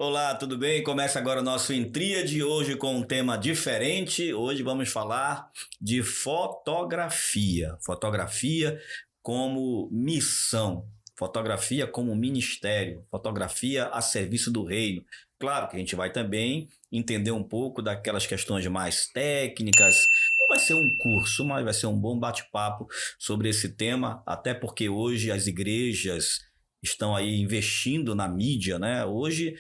Olá, tudo bem? Começa agora o nosso Em Tríade, hoje com um tema diferente. Hoje vamos falar de fotografia. Fotografia como missão, fotografia como ministério, fotografia a serviço do reino. Claro que a gente vai também entender um pouco daquelas questões mais técnicas. Não vai ser um curso, mas vai ser um bom bate-papo sobre esse tema, até porque hoje as igrejas estão aí investindo na mídia, né? Hoje,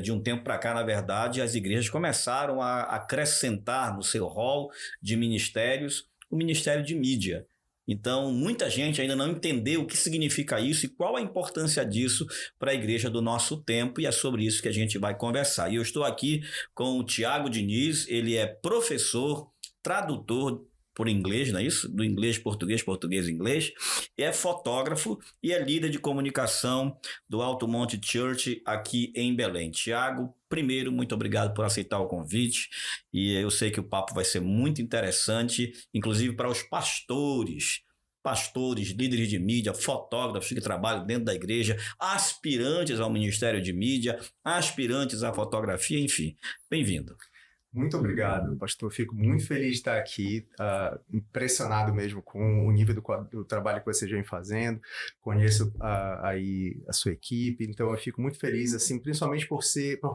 de um tempo para cá, na verdade, as igrejas começaram a acrescentar no seu rol de ministérios o ministério de mídia. Então, muita gente ainda não entendeu o que significa isso e qual a importância disso para a igreja do nosso tempo, e é sobre isso que a gente vai conversar. E eu estou aqui com o Tiago Diniz, ele é professor, tradutor por inglês, não é isso? Do inglês, português, português, inglês. É fotógrafo e é líder de comunicação do Alto Monte Church aqui em Belém. Tiago, primeiro, muito obrigado por aceitar o convite. E eu sei que o papo vai ser muito interessante, inclusive para os pastores, líderes de mídia, fotógrafos que trabalham dentro da igreja, aspirantes ao Ministério de Mídia, aspirantes à fotografia, enfim. Bem-vindo. Muito obrigado, pastor. Fico muito feliz de estar aqui, impressionado mesmo com o nível do trabalho que você vem fazendo. Conheço aí a sua equipe, então eu fico muito feliz, assim, principalmente por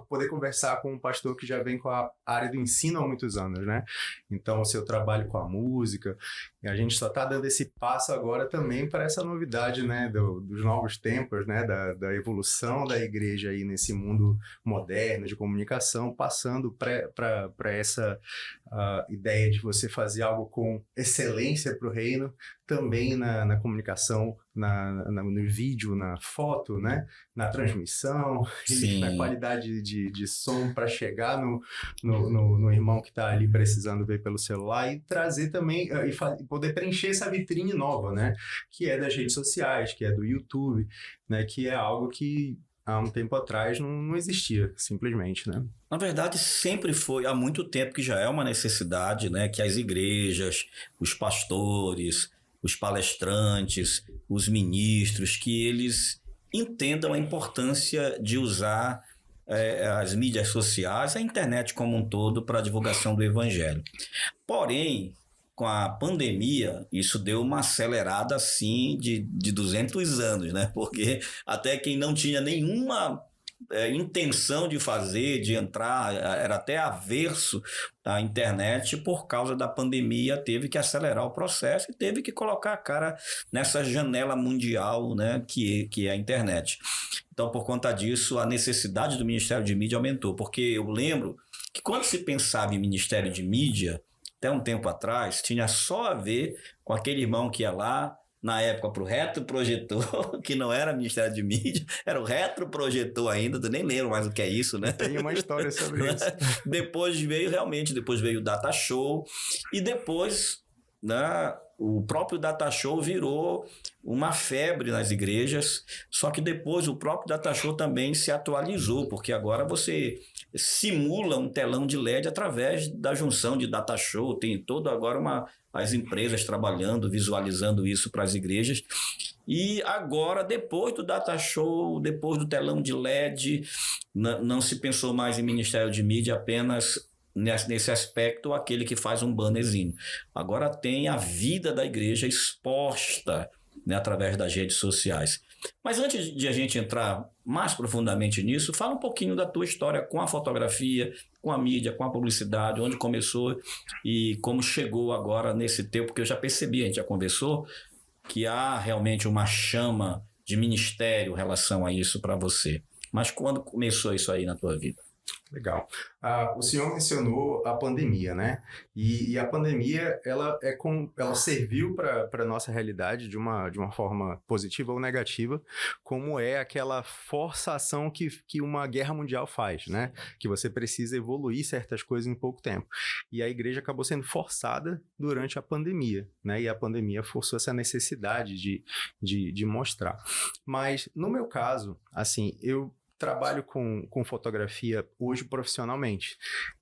poder conversar com um pastor que já vem com a área do ensino há muitos anos, né? Então, o seu trabalho com a música, e a gente só está dando esse passo agora também para essa novidade, né, dos novos tempos, né, da evolução da igreja aí nesse mundo moderno de comunicação, passando para essa ideia de você fazer algo com excelência para o reino, também na comunicação, no vídeo, na foto, né? Na transmissão, na qualidade de som para chegar no irmão que está ali precisando ver pelo celular, e trazer também, e poder preencher essa vitrine nova, né? Que é das redes sociais, que é do YouTube, né? Que é algo que há um tempo atrás não existia, simplesmente, né? Na verdade, sempre foi, há muito tempo que já é uma necessidade, né, que as igrejas, os pastores, os palestrantes, os ministros, que eles entendam a importância de usar as mídias sociais, a internet como um todo, para a divulgação do evangelho. Porém, com a pandemia, isso deu uma acelerada assim de 200 anos, né? Porque até quem não tinha nenhuma intenção de fazer, de entrar, era até averso à internet, por causa da pandemia, teve que acelerar o processo e teve que colocar a cara nessa janela mundial, né, que é a internet. Então, por conta disso, a necessidade do Ministério de Mídia aumentou, porque eu lembro que quando se pensava em Ministério de Mídia, até um tempo atrás, tinha só a ver com aquele irmão que ia lá, na época, para o retroprojetor, que não era Ministério de Mídia, era o retroprojetor ainda, eu nem lembro mais o que é isso, né? Tem uma história sobre isso. Depois veio o Data Show, e depois, né, o próprio Data Show virou uma febre nas igrejas, só que depois o próprio Data Show também se atualizou, porque agora você simula um telão de LED através da junção de Data Show, tem todo agora as empresas trabalhando, visualizando isso para as igrejas. E agora, depois do Data Show, depois do telão de LED, não se pensou mais em Ministério de Mídia apenas nesse aspecto, aquele que faz um bannerzinho. Agora tem a vida da igreja exposta, né, através das redes sociais. Mas antes de a gente entrar mais profundamente nisso, fala um pouquinho da tua história com a fotografia, com a mídia, com a publicidade, onde começou e como chegou agora nesse tempo, porque eu já percebi, a gente já conversou, que há realmente uma chama de ministério em relação a isso para você. Mas quando começou isso aí na tua vida? Legal. O senhor mencionou a pandemia, né? E a pandemia, ela serviu para a nossa realidade de uma forma positiva ou negativa, como é aquela forçação que uma guerra mundial faz, né? Que você precisa evoluir certas coisas em pouco tempo. E a igreja acabou sendo forçada durante a pandemia, né? E a pandemia forçou essa necessidade de mostrar. Mas, no meu caso, assim, eu trabalho com fotografia hoje profissionalmente.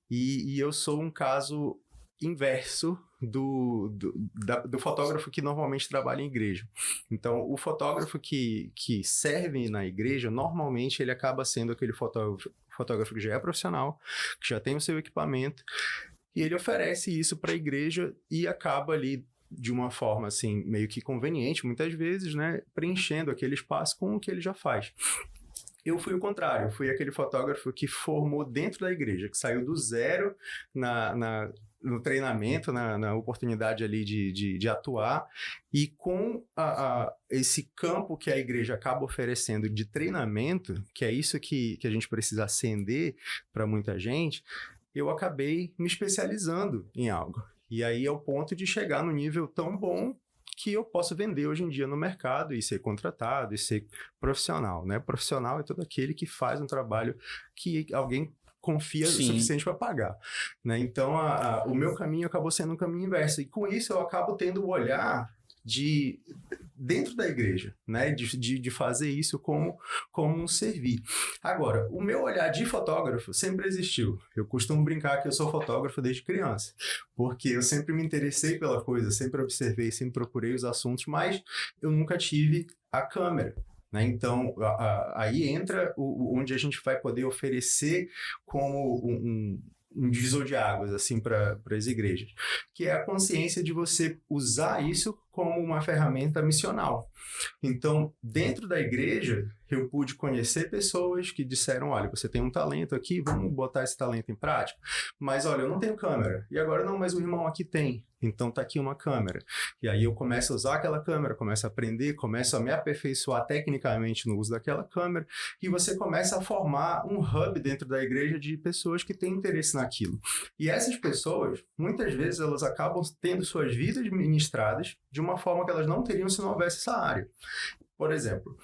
E eu sou um caso inverso do fotógrafo que normalmente trabalha em igreja. Então, o fotógrafo que serve na igreja, normalmente ele acaba sendo aquele fotógrafo que já é profissional, que já tem o seu equipamento, e ele oferece isso para a igreja e acaba ali de uma forma assim, meio que conveniente, muitas vezes, né, preenchendo aquele espaço com o que ele já faz. Eu fui o contrário, eu fui aquele fotógrafo que formou dentro da igreja, que saiu do zero no treinamento, na oportunidade ali de atuar, e com esse campo que a igreja acaba oferecendo de treinamento, que é isso que a gente precisa acender para muita gente, eu acabei me especializando em algo. E aí é o ponto de chegar no nível tão bom que eu posso vender hoje em dia no mercado e ser contratado e ser profissional, né? Profissional é todo aquele que faz um trabalho que alguém confia o suficiente para pagar, né? Então, o meu caminho acabou sendo um caminho inverso. E com isso eu acabo tendo o olhar dentro da igreja, né? De fazer isso como um servir. Agora, o meu olhar de fotógrafo sempre existiu. Eu costumo brincar que eu sou fotógrafo desde criança, porque eu sempre me interessei pela coisa, sempre observei, sempre procurei os assuntos, mas eu nunca tive a câmera, né? Então, aí entra onde a gente vai poder oferecer como um divisor de águas assim para as igrejas, que é a consciência de você usar isso como uma ferramenta missional. Então, dentro da igreja, eu pude conhecer pessoas que disseram, olha, você tem um talento aqui, vamos botar esse talento em prática. Mas, olha, eu não tenho câmera. E agora não, mas o irmão aqui tem. Então, tá aqui uma câmera. E aí eu começo a usar aquela câmera, começo a aprender, começo a me aperfeiçoar tecnicamente no uso daquela câmera, e você começa a formar um hub dentro da igreja de pessoas que têm interesse naquilo. E essas pessoas, muitas vezes, elas acabam tendo suas vidas ministradas de uma forma que elas não teriam se não houvesse essa área. Por exemplo,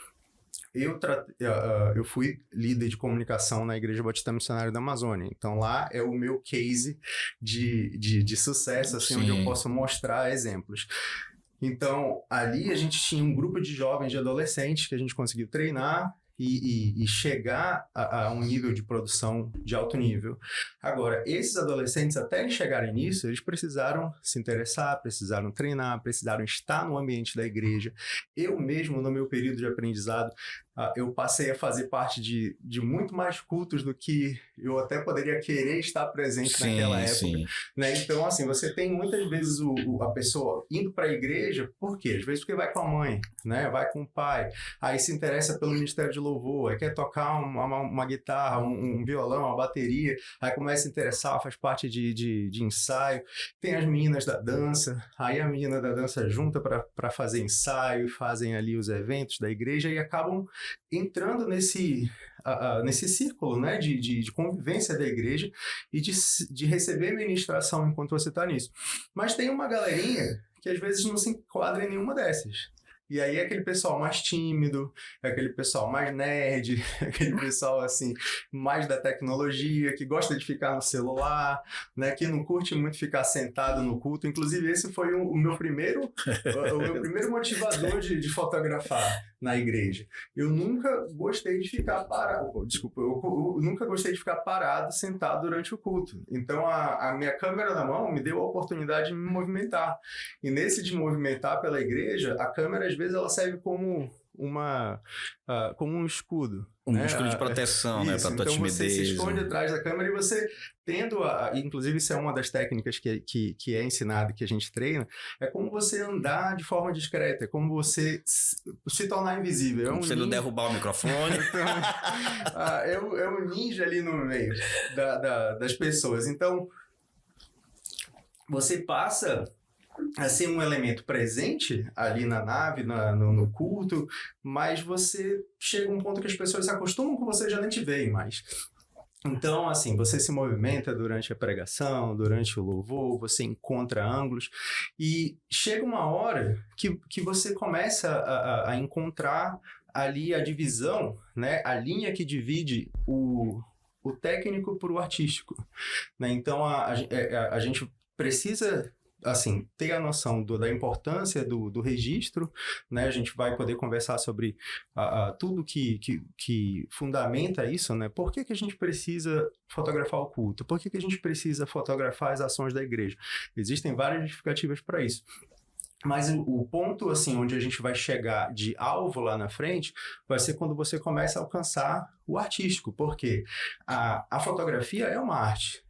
eu fui líder de comunicação na Igreja Batista Missionária da Amazônia. Então, lá é o meu case de sucesso, assim, onde eu posso mostrar exemplos. Então, ali a gente tinha um grupo de jovens, de adolescentes, que a gente conseguiu treinar e chegar a um nível de produção de alto nível. Agora, esses adolescentes, até eles chegarem nisso, eles precisaram se interessar, precisaram treinar, precisaram estar no ambiente da igreja. Eu mesmo, no meu período de aprendizado, eu passei a fazer parte de muito mais cultos do que eu até poderia querer estar presente naquela época. Né? Então, assim, você tem muitas vezes a pessoa indo para a igreja, por quê? Às vezes porque vai com a mãe, né? Vai com o pai, aí se interessa pelo ministério de louvor, aí quer tocar uma guitarra, um violão, uma bateria, aí começa a interessar, faz parte de ensaio. Tem as meninas da dança, aí a menina da dança junta para fazer ensaio, fazem ali os eventos da igreja e acabam entrando nesse círculo, né, de convivência da igreja e de receber ministração enquanto você está nisso. Mas tem uma galerinha que às vezes não se enquadra em nenhuma dessas. E aí é aquele pessoal mais tímido, é aquele pessoal mais nerd, é aquele pessoal assim, mais da tecnologia, que gosta de ficar no celular, né, que não curte muito ficar sentado no culto. Inclusive, esse foi o meu primeiro motivador de fotografar na igreja. Eu nunca gostei de ficar parado, eu nunca gostei de ficar parado, sentado durante o culto. Então, a minha câmera na mão me deu a oportunidade de me movimentar. E nesse de movimentar pela igreja, a câmera, às vezes, ela serve como um escudo. Um escudo de proteção, né? Para tua timidez. Então você se esconde atrás da câmera e você inclusive isso é uma das técnicas que é ensinado, que a gente treina, é como você andar de forma discreta, é como você se tornar invisível. Como você não derrubar o microfone. É um ninja ali no meio das pessoas. Então, você passa a ser um elemento presente ali na nave, no culto, mas você chega a um ponto que as pessoas se acostumam com você e já nem te veem mais. Então, assim, você se movimenta durante a pregação, durante o louvor, você encontra ângulos e chega uma hora que você começa a encontrar ali a divisão, né? A linha que divide o técnico para o artístico, né? Então, a gente precisa assim, ter a noção da importância do registro, né? A gente vai poder conversar sobre tudo que fundamenta isso, né? Por que a gente precisa fotografar o culto? Por que a gente precisa fotografar as ações da igreja? Existem várias justificativas para isso. Mas o ponto, assim, onde a gente vai chegar de alvo lá na frente, vai ser quando você começa a alcançar o artístico, porque a fotografia é uma arte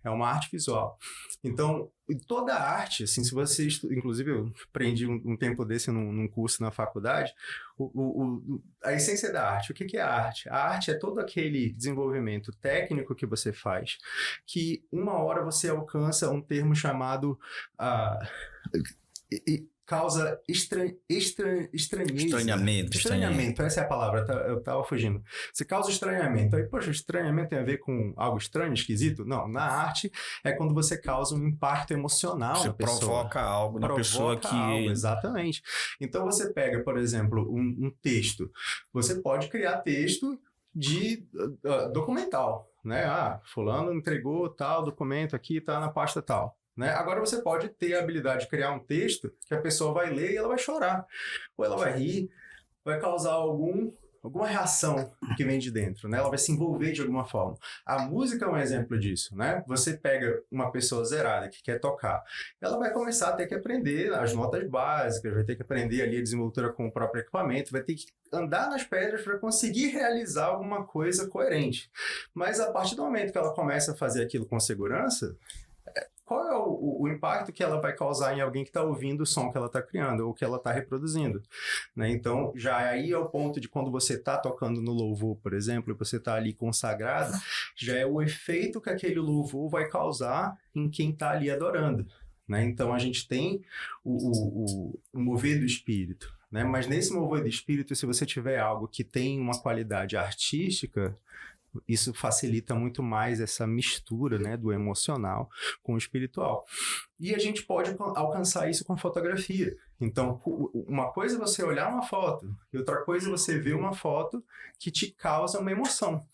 visual. Então, toda a arte, assim, se você... Inclusive, eu aprendi um tempo desse num curso na faculdade, a essência da arte. O que é a arte? A arte é todo aquele desenvolvimento técnico que você faz, que uma hora você alcança um termo chamado... causa estranhamento, essa é a palavra, eu tava fugindo. Você causa estranhamento. Aí, poxa, estranhamento tem a ver com algo estranho, esquisito? Não, na arte é quando você causa um impacto emocional na pessoa. Você provoca algo na pessoa que... Exatamente. Então você pega, por exemplo, um texto. Você pode criar texto de documental, né? Fulano entregou tal documento aqui, tá na pasta tal. Né? Agora você pode ter a habilidade de criar um texto que a pessoa vai ler e ela vai chorar. Ou ela vai rir, vai causar alguma reação que vem de dentro, né? Ela vai se envolver de alguma forma. A música é um exemplo disso, né? Você pega uma pessoa zerada que quer tocar, ela vai começar a ter que aprender as notas básicas, vai ter que aprender ali a desenvoltura com o próprio equipamento, vai ter que andar nas pedras para conseguir realizar alguma coisa coerente. Mas a partir do momento que ela começa a fazer aquilo com segurança, qual é o impacto que ela vai causar em alguém que está ouvindo o som que ela está criando ou que ela está reproduzindo, né? Então, já aí é o ponto de quando você está tocando no louvor, por exemplo, e você está ali consagrado, já é o efeito que aquele louvor vai causar em quem está ali adorando, né? Então, a gente tem o mover do espírito, né? Mas nesse mover do espírito, se você tiver algo que tem uma qualidade artística, isso facilita muito mais essa mistura, né, do emocional com o espiritual. E a gente pode alcançar isso com fotografia. Então, uma coisa é você olhar uma foto, e outra coisa é você ver uma foto que te causa uma emoção.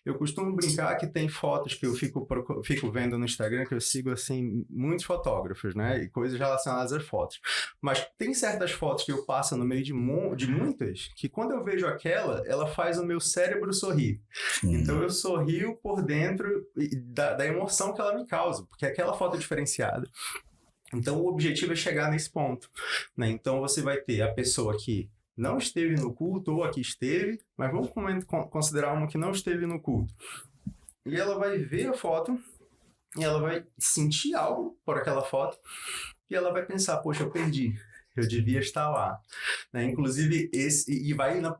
Eu costumo brincar que tem fotos que eu fico vendo no Instagram, que eu sigo, assim, muitos fotógrafos, né, e coisas relacionadas às fotos. Mas tem certas fotos que eu passo no meio de muitas, que quando eu vejo aquela, ela faz o meu cérebro sorrir. Então, eu sorrio por dentro da emoção que ela me causa, porque aquela foto é diferenciada. Então, o objetivo é chegar nesse ponto, né? Então, você vai ter a pessoa que não esteve no culto ou a que esteve, mas vamos considerar uma que não esteve no culto. E ela vai ver a foto, e ela vai sentir algo por aquela foto, e ela vai pensar, poxa, eu perdi, eu devia estar lá, né? Inclusive,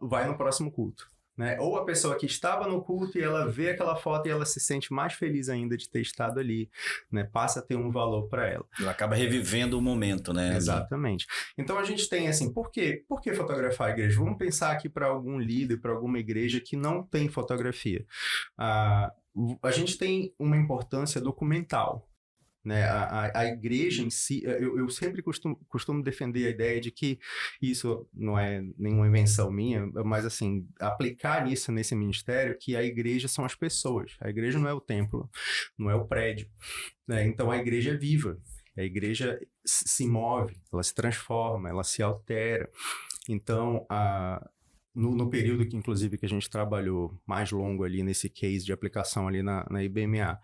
vai no próximo culto. Né? Ou a pessoa que estava no culto e ela vê aquela foto e ela se sente mais feliz ainda de ter estado ali, né? Passa a ter um valor para ela. Ela acaba revivendo o momento, né? Exatamente. Então a gente tem assim, por que fotografar a igreja? Vamos pensar aqui para algum líder, para alguma igreja que não tem fotografia. A gente tem uma importância documental. Né? A igreja em si, eu sempre costumo defender a ideia de que isso não é nenhuma invenção minha, mas assim, aplicar nesse ministério, que a igreja são as pessoas. A igreja não é o templo, não é o prédio, né? Então a igreja é viva, a igreja se move, ela se transforma, ela se altera. Então, no período que, inclusive, que a gente trabalhou mais longo ali nesse case de aplicação ali na IBMA,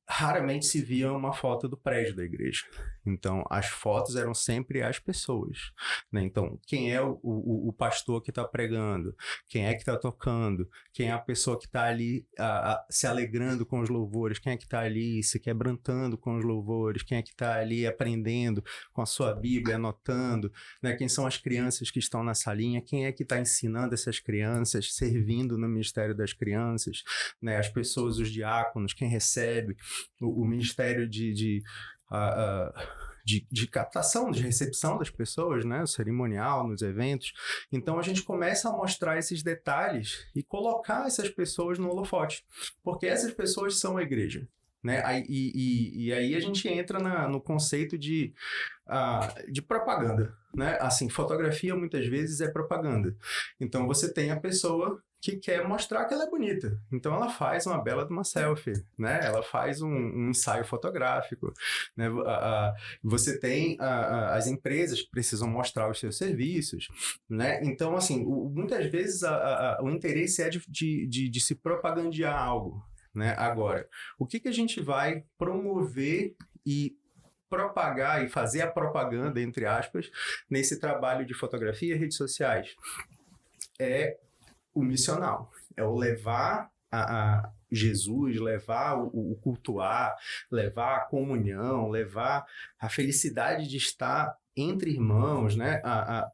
raramente se via uma foto do prédio da igreja. Então, as fotos eram sempre as pessoas, né? Então, quem é o pastor que está pregando? Quem é que está tocando? Quem é a pessoa que está ali se alegrando com os louvores? Quem é que está ali se quebrantando com os louvores? Quem é que está ali aprendendo com a sua Bíblia, anotando? Né? Quem são as crianças que estão na salinha? Quem é que está ensinando essas crianças, servindo no ministério das crianças? Né? As pessoas, os diáconos, quem recebe o ministério de captação, de recepção das pessoas, né? O cerimonial, nos eventos. Então, a gente começa a mostrar esses detalhes e colocar essas pessoas no holofote, porque essas pessoas são a igreja. né? E aí a gente entra no conceito de propaganda, né? Assim, fotografia muitas vezes é propaganda. Então você tem a pessoa que quer mostrar que ela é bonita. Então ela faz uma bela de uma selfie, né? Ela faz um ensaio fotográfico, né? Você tem as empresas que precisam mostrar os seus serviços, né? Então, assim, muitas vezes o interesse é de se propagandear algo, né? Agora, o que a gente vai promover e propagar e fazer a propaganda, entre aspas, nesse trabalho de fotografia e redes sociais? É o missional, é o levar a Jesus, levar o cultuar, levar a comunhão, levar a felicidade de estar entre irmãos, né?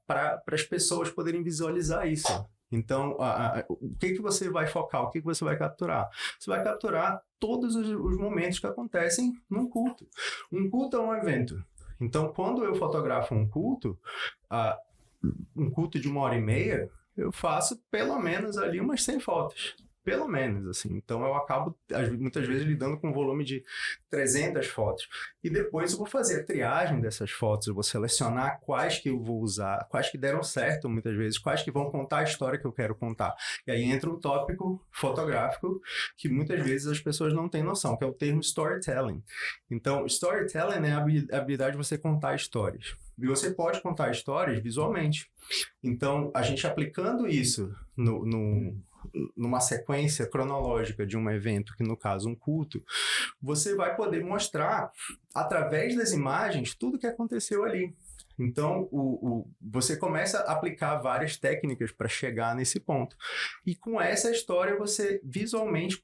Para as pessoas poderem visualizar isso. Então, o que você vai focar? O que você vai capturar? Você vai capturar todos os momentos que acontecem num culto. Um culto é um evento. Então, quando eu fotografo um culto de 1h30, eu faço pelo menos ali umas 100 fotos. Pelo menos, assim. Então, eu acabo, muitas vezes, lidando com um volume de 300 fotos. E depois eu vou fazer a triagem dessas fotos, eu vou selecionar quais que eu vou usar, quais que deram certo, muitas vezes, quais que vão contar a história que eu quero contar. E aí entra um tópico fotográfico que muitas vezes as pessoas não têm noção, que é o termo storytelling. Então, storytelling é a habilidade de você contar histórias. E você pode contar histórias visualmente. Então, a gente aplicando isso numa sequência cronológica de um evento, que no caso um culto, você vai poder mostrar, através das imagens, tudo o que aconteceu ali. Então, você começa a aplicar várias técnicas para chegar nesse ponto. E com essa história, você visualmente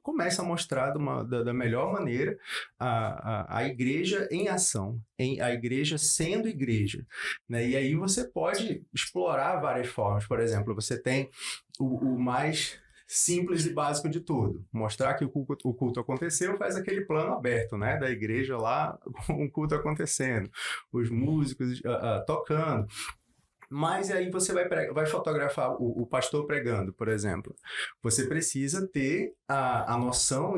começa a mostrar da melhor maneira a igreja em ação, a igreja sendo igreja, né? E aí você pode explorar várias formas. Por exemplo, você tem o mais simples e básico de tudo. Mostrar que o culto aconteceu, faz aquele plano aberto, né? Da igreja lá, com o culto acontecendo. Os músicos tocando. Mas aí você vai fotografar o pastor pregando, por exemplo. Você precisa ter a noção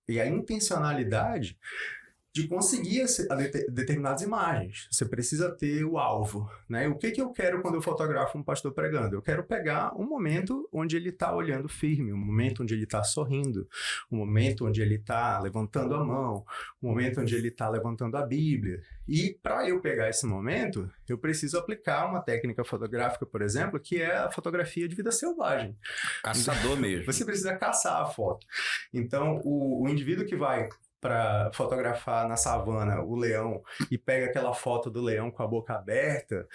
e a intencionalidade de conseguir determinadas imagens. Você precisa ter o alvo, né? O que eu quero quando eu fotografo um pastor pregando? Eu quero pegar um momento onde ele está olhando firme, um momento onde ele está sorrindo, um momento onde ele está levantando a mão, um momento onde ele está levantando a Bíblia. E para eu pegar esse momento, eu preciso aplicar uma técnica fotográfica, por exemplo, que é a fotografia de vida selvagem. Caçador mesmo. Você precisa caçar a foto. Então, o indivíduo que vai para fotografar na savana o leão e pega aquela foto do leão com a boca aberta,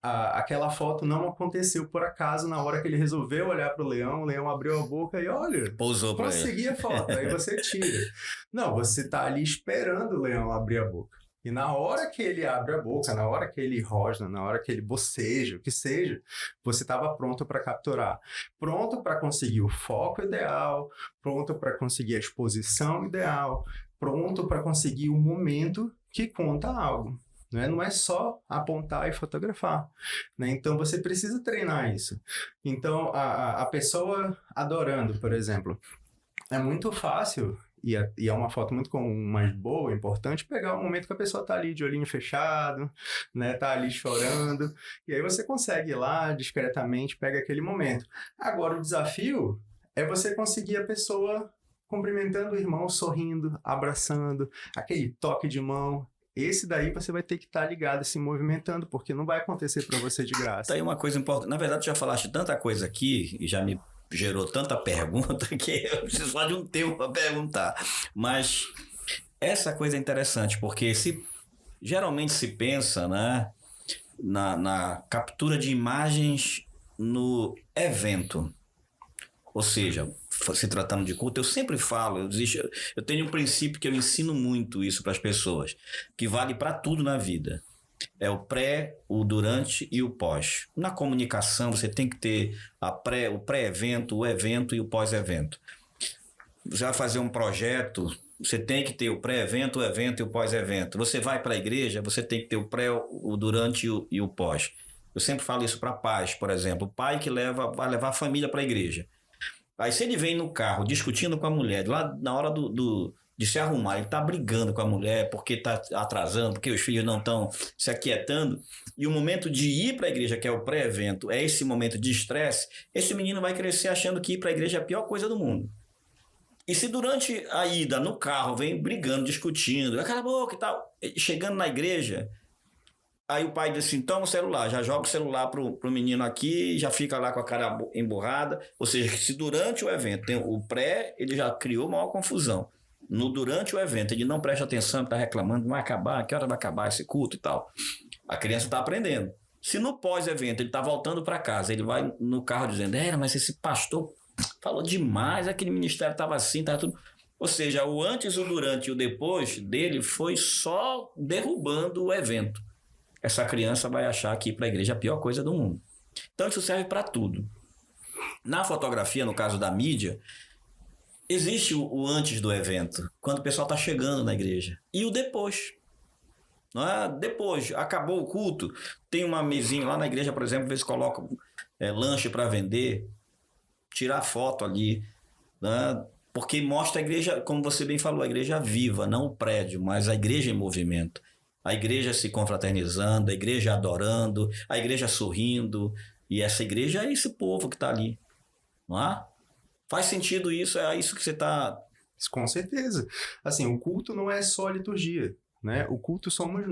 aquela foto não aconteceu por acaso na hora que ele resolveu olhar para o leão abriu a boca e olha, pousou para ele. Consegui a foto, aí você tira. Não, você está ali esperando o leão abrir a boca. E na hora que ele abre a boca, na hora que ele rosna, na hora que ele boceja, o que seja, você estava pronto para capturar. Pronto para conseguir o foco ideal, pronto para conseguir a exposição ideal, pronto para conseguir o momento que conta algo. Né? Não é só apontar e fotografar. Né? Então, você precisa treinar isso. Então, a pessoa adorando, por exemplo, é muito fácil... E é uma foto muito comum, mas boa, importante, pegar o momento que a pessoa está ali de olhinho fechado, né, tá ali chorando, e aí você consegue ir lá discretamente, pega aquele momento. Agora, o desafio é você conseguir a pessoa cumprimentando o irmão, sorrindo, abraçando, aquele toque de mão. Esse daí você vai ter que estar ligado, se movimentando, porque não vai acontecer para você de graça. Tá aí uma coisa importante. Na verdade, tu já falaste tanta coisa aqui, e já me gerou tanta pergunta que eu preciso só de um tempo para perguntar. Mas essa coisa é interessante, porque geralmente se pensa, né, na captura de imagens no evento. Ou seja, se tratando de culto, eu sempre falo, eu tenho um princípio que eu ensino muito isso para as pessoas, que vale para tudo na vida. É o pré, o durante e o pós. Na comunicação, você tem que ter o pré-evento, o evento e o pós-evento. Você vai fazer um projeto, você tem que ter o pré-evento, o evento e o pós-evento. Você vai para a igreja, você tem que ter o pré, o durante e o pós. Eu sempre falo isso para pais, por exemplo. O pai que vai levar a família para a igreja. Aí se ele vem no carro discutindo com a mulher, lá na hora do de se arrumar. Ele está brigando com a mulher porque está atrasando, porque os filhos não estão se aquietando. E o momento de ir para a igreja, que é o pré-evento, é esse momento de estresse, esse menino vai crescer achando que ir para a igreja é a pior coisa do mundo. E se durante a ida no carro vem brigando, discutindo, cala a boca e tal, chegando na igreja, aí o pai diz assim, toma o celular, já joga o celular pro menino aqui, já fica lá com a cara emburrada. Ou seja, se durante o evento tem o pré, ele já criou maior confusão. Durante o evento, ele não presta atenção, está reclamando, vai acabar, que hora vai acabar esse culto e tal. A criança está aprendendo. Se no pós-evento ele está voltando para casa, ele vai no carro dizendo, mas esse pastor falou demais, aquele ministério estava assim, estava tudo... Ou seja, o antes, o durante e o depois dele foi só derrubando o evento. Essa criança vai achar que ir para a igreja é a pior coisa do mundo. Então isso serve para tudo. Na fotografia, no caso da mídia, existe o antes do evento, quando o pessoal está chegando na igreja. E o depois. Não é? Depois, acabou o culto, tem uma mesinha lá na igreja, por exemplo, às vezes colocam lanche para vender, tirar foto ali, né? Porque mostra a igreja, como você bem falou, a igreja viva, não o prédio, mas a igreja em movimento. A igreja se confraternizando, a igreja adorando, a igreja sorrindo. E essa igreja é esse povo que está ali. Não é? Faz sentido isso? É isso que você está... Com certeza. Assim, o culto não é só liturgia, né? O culto somos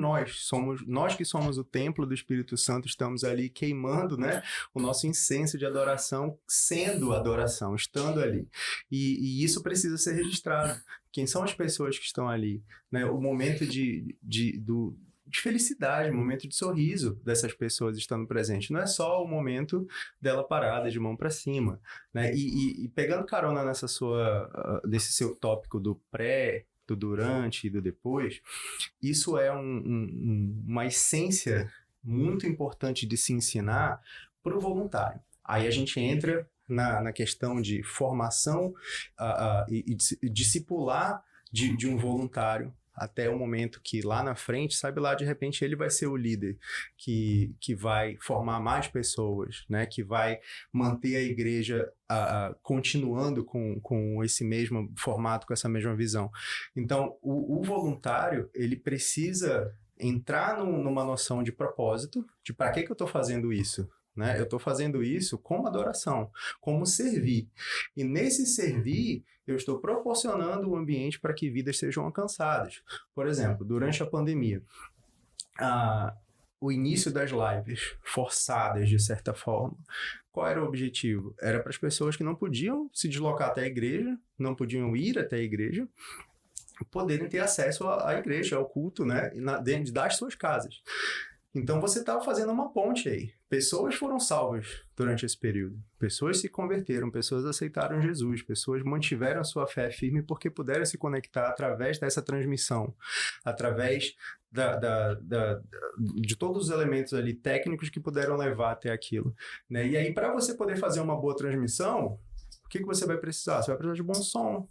nós que somos o templo do Espírito Santo, estamos ali queimando, né, o nosso incenso de adoração, sendo adoração, estando ali. E isso precisa ser registrado. Quem são as pessoas que estão ali? Né? O momento de felicidade, o momento de sorriso dessas pessoas estando presentes. Não é só o momento dela parada de mão para cima, né? E pegando carona desse seu tópico do pré, do durante e do depois, isso é uma essência muito importante de se ensinar para o voluntário. Aí a gente entra na questão de formação e discipular de um voluntário até o momento que lá na frente, sabe lá, de repente ele vai ser o líder que vai formar mais pessoas, né? Que vai manter a igreja continuando com esse mesmo formato, com essa mesma visão. Então, o voluntário, ele precisa entrar numa noção de propósito, de para que eu estou fazendo isso? Né? Eu estou fazendo isso como adoração, como servir. E nesse servir, eu estou proporcionando um ambiente para que vidas sejam alcançadas. Por exemplo, durante a pandemia, o início das lives forçadas, de certa forma, qual era o objetivo? Era para as pessoas que não podiam se deslocar até a igreja, não podiam ir até a igreja, poderem ter acesso à igreja, ao culto, né? Dentro das suas casas. Então você estava fazendo uma ponte aí. Pessoas foram salvas durante esse período. Pessoas se converteram, pessoas aceitaram Jesus, pessoas mantiveram a sua fé firme porque puderam se conectar através dessa transmissão, através de todos os elementos ali técnicos que puderam levar até aquilo. Né? E aí, para você poder fazer uma boa transmissão, o que você vai precisar? Você vai precisar de bom som,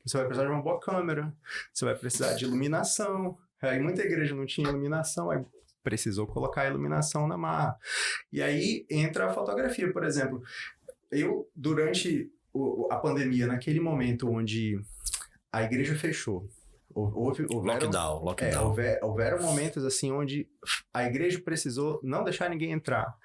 você vai precisar de uma boa câmera, você vai precisar de iluminação. Aí muita igreja não tinha iluminação, aí precisou colocar a iluminação na marra. E aí entra a fotografia, por exemplo. Eu, durante a pandemia, naquele momento onde a igreja fechou, houveram momentos assim onde a igreja precisou não deixar ninguém entrar.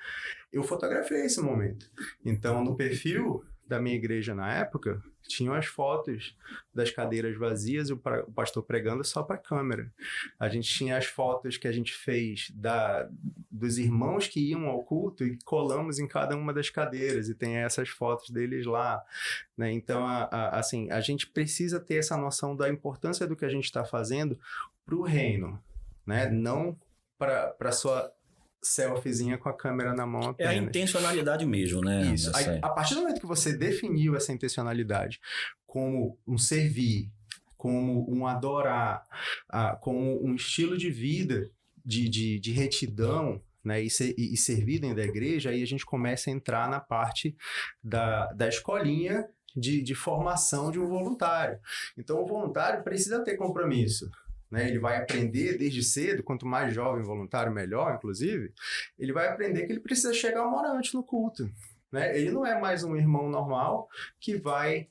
Eu fotografei esse momento. Então, no perfil da minha igreja na época, tinham as fotos das cadeiras vazias e o pastor pregando só para a câmera. A gente tinha as fotos que a gente fez dos irmãos que iam ao culto e colamos em cada uma das cadeiras e tem essas fotos deles lá. Né? Então, assim, a gente precisa ter essa noção da importância do que a gente está fazendo para o reino, né? Não para sua selfiezinha com a câmera na mão apenas. É a intencionalidade mesmo, né? Isso. A partir do momento que você definiu essa intencionalidade como um servir, como um adorar, como um estilo de vida, de retidão, né, e servir dentro da igreja, aí a gente começa a entrar na parte da escolinha de formação de um voluntário. Então, o voluntário precisa ter compromisso. Né? Ele vai aprender desde cedo, quanto mais jovem voluntário, melhor, inclusive, ele vai aprender que ele precisa chegar uma hora antes no culto. Né? Ele não é mais um irmão normal que vai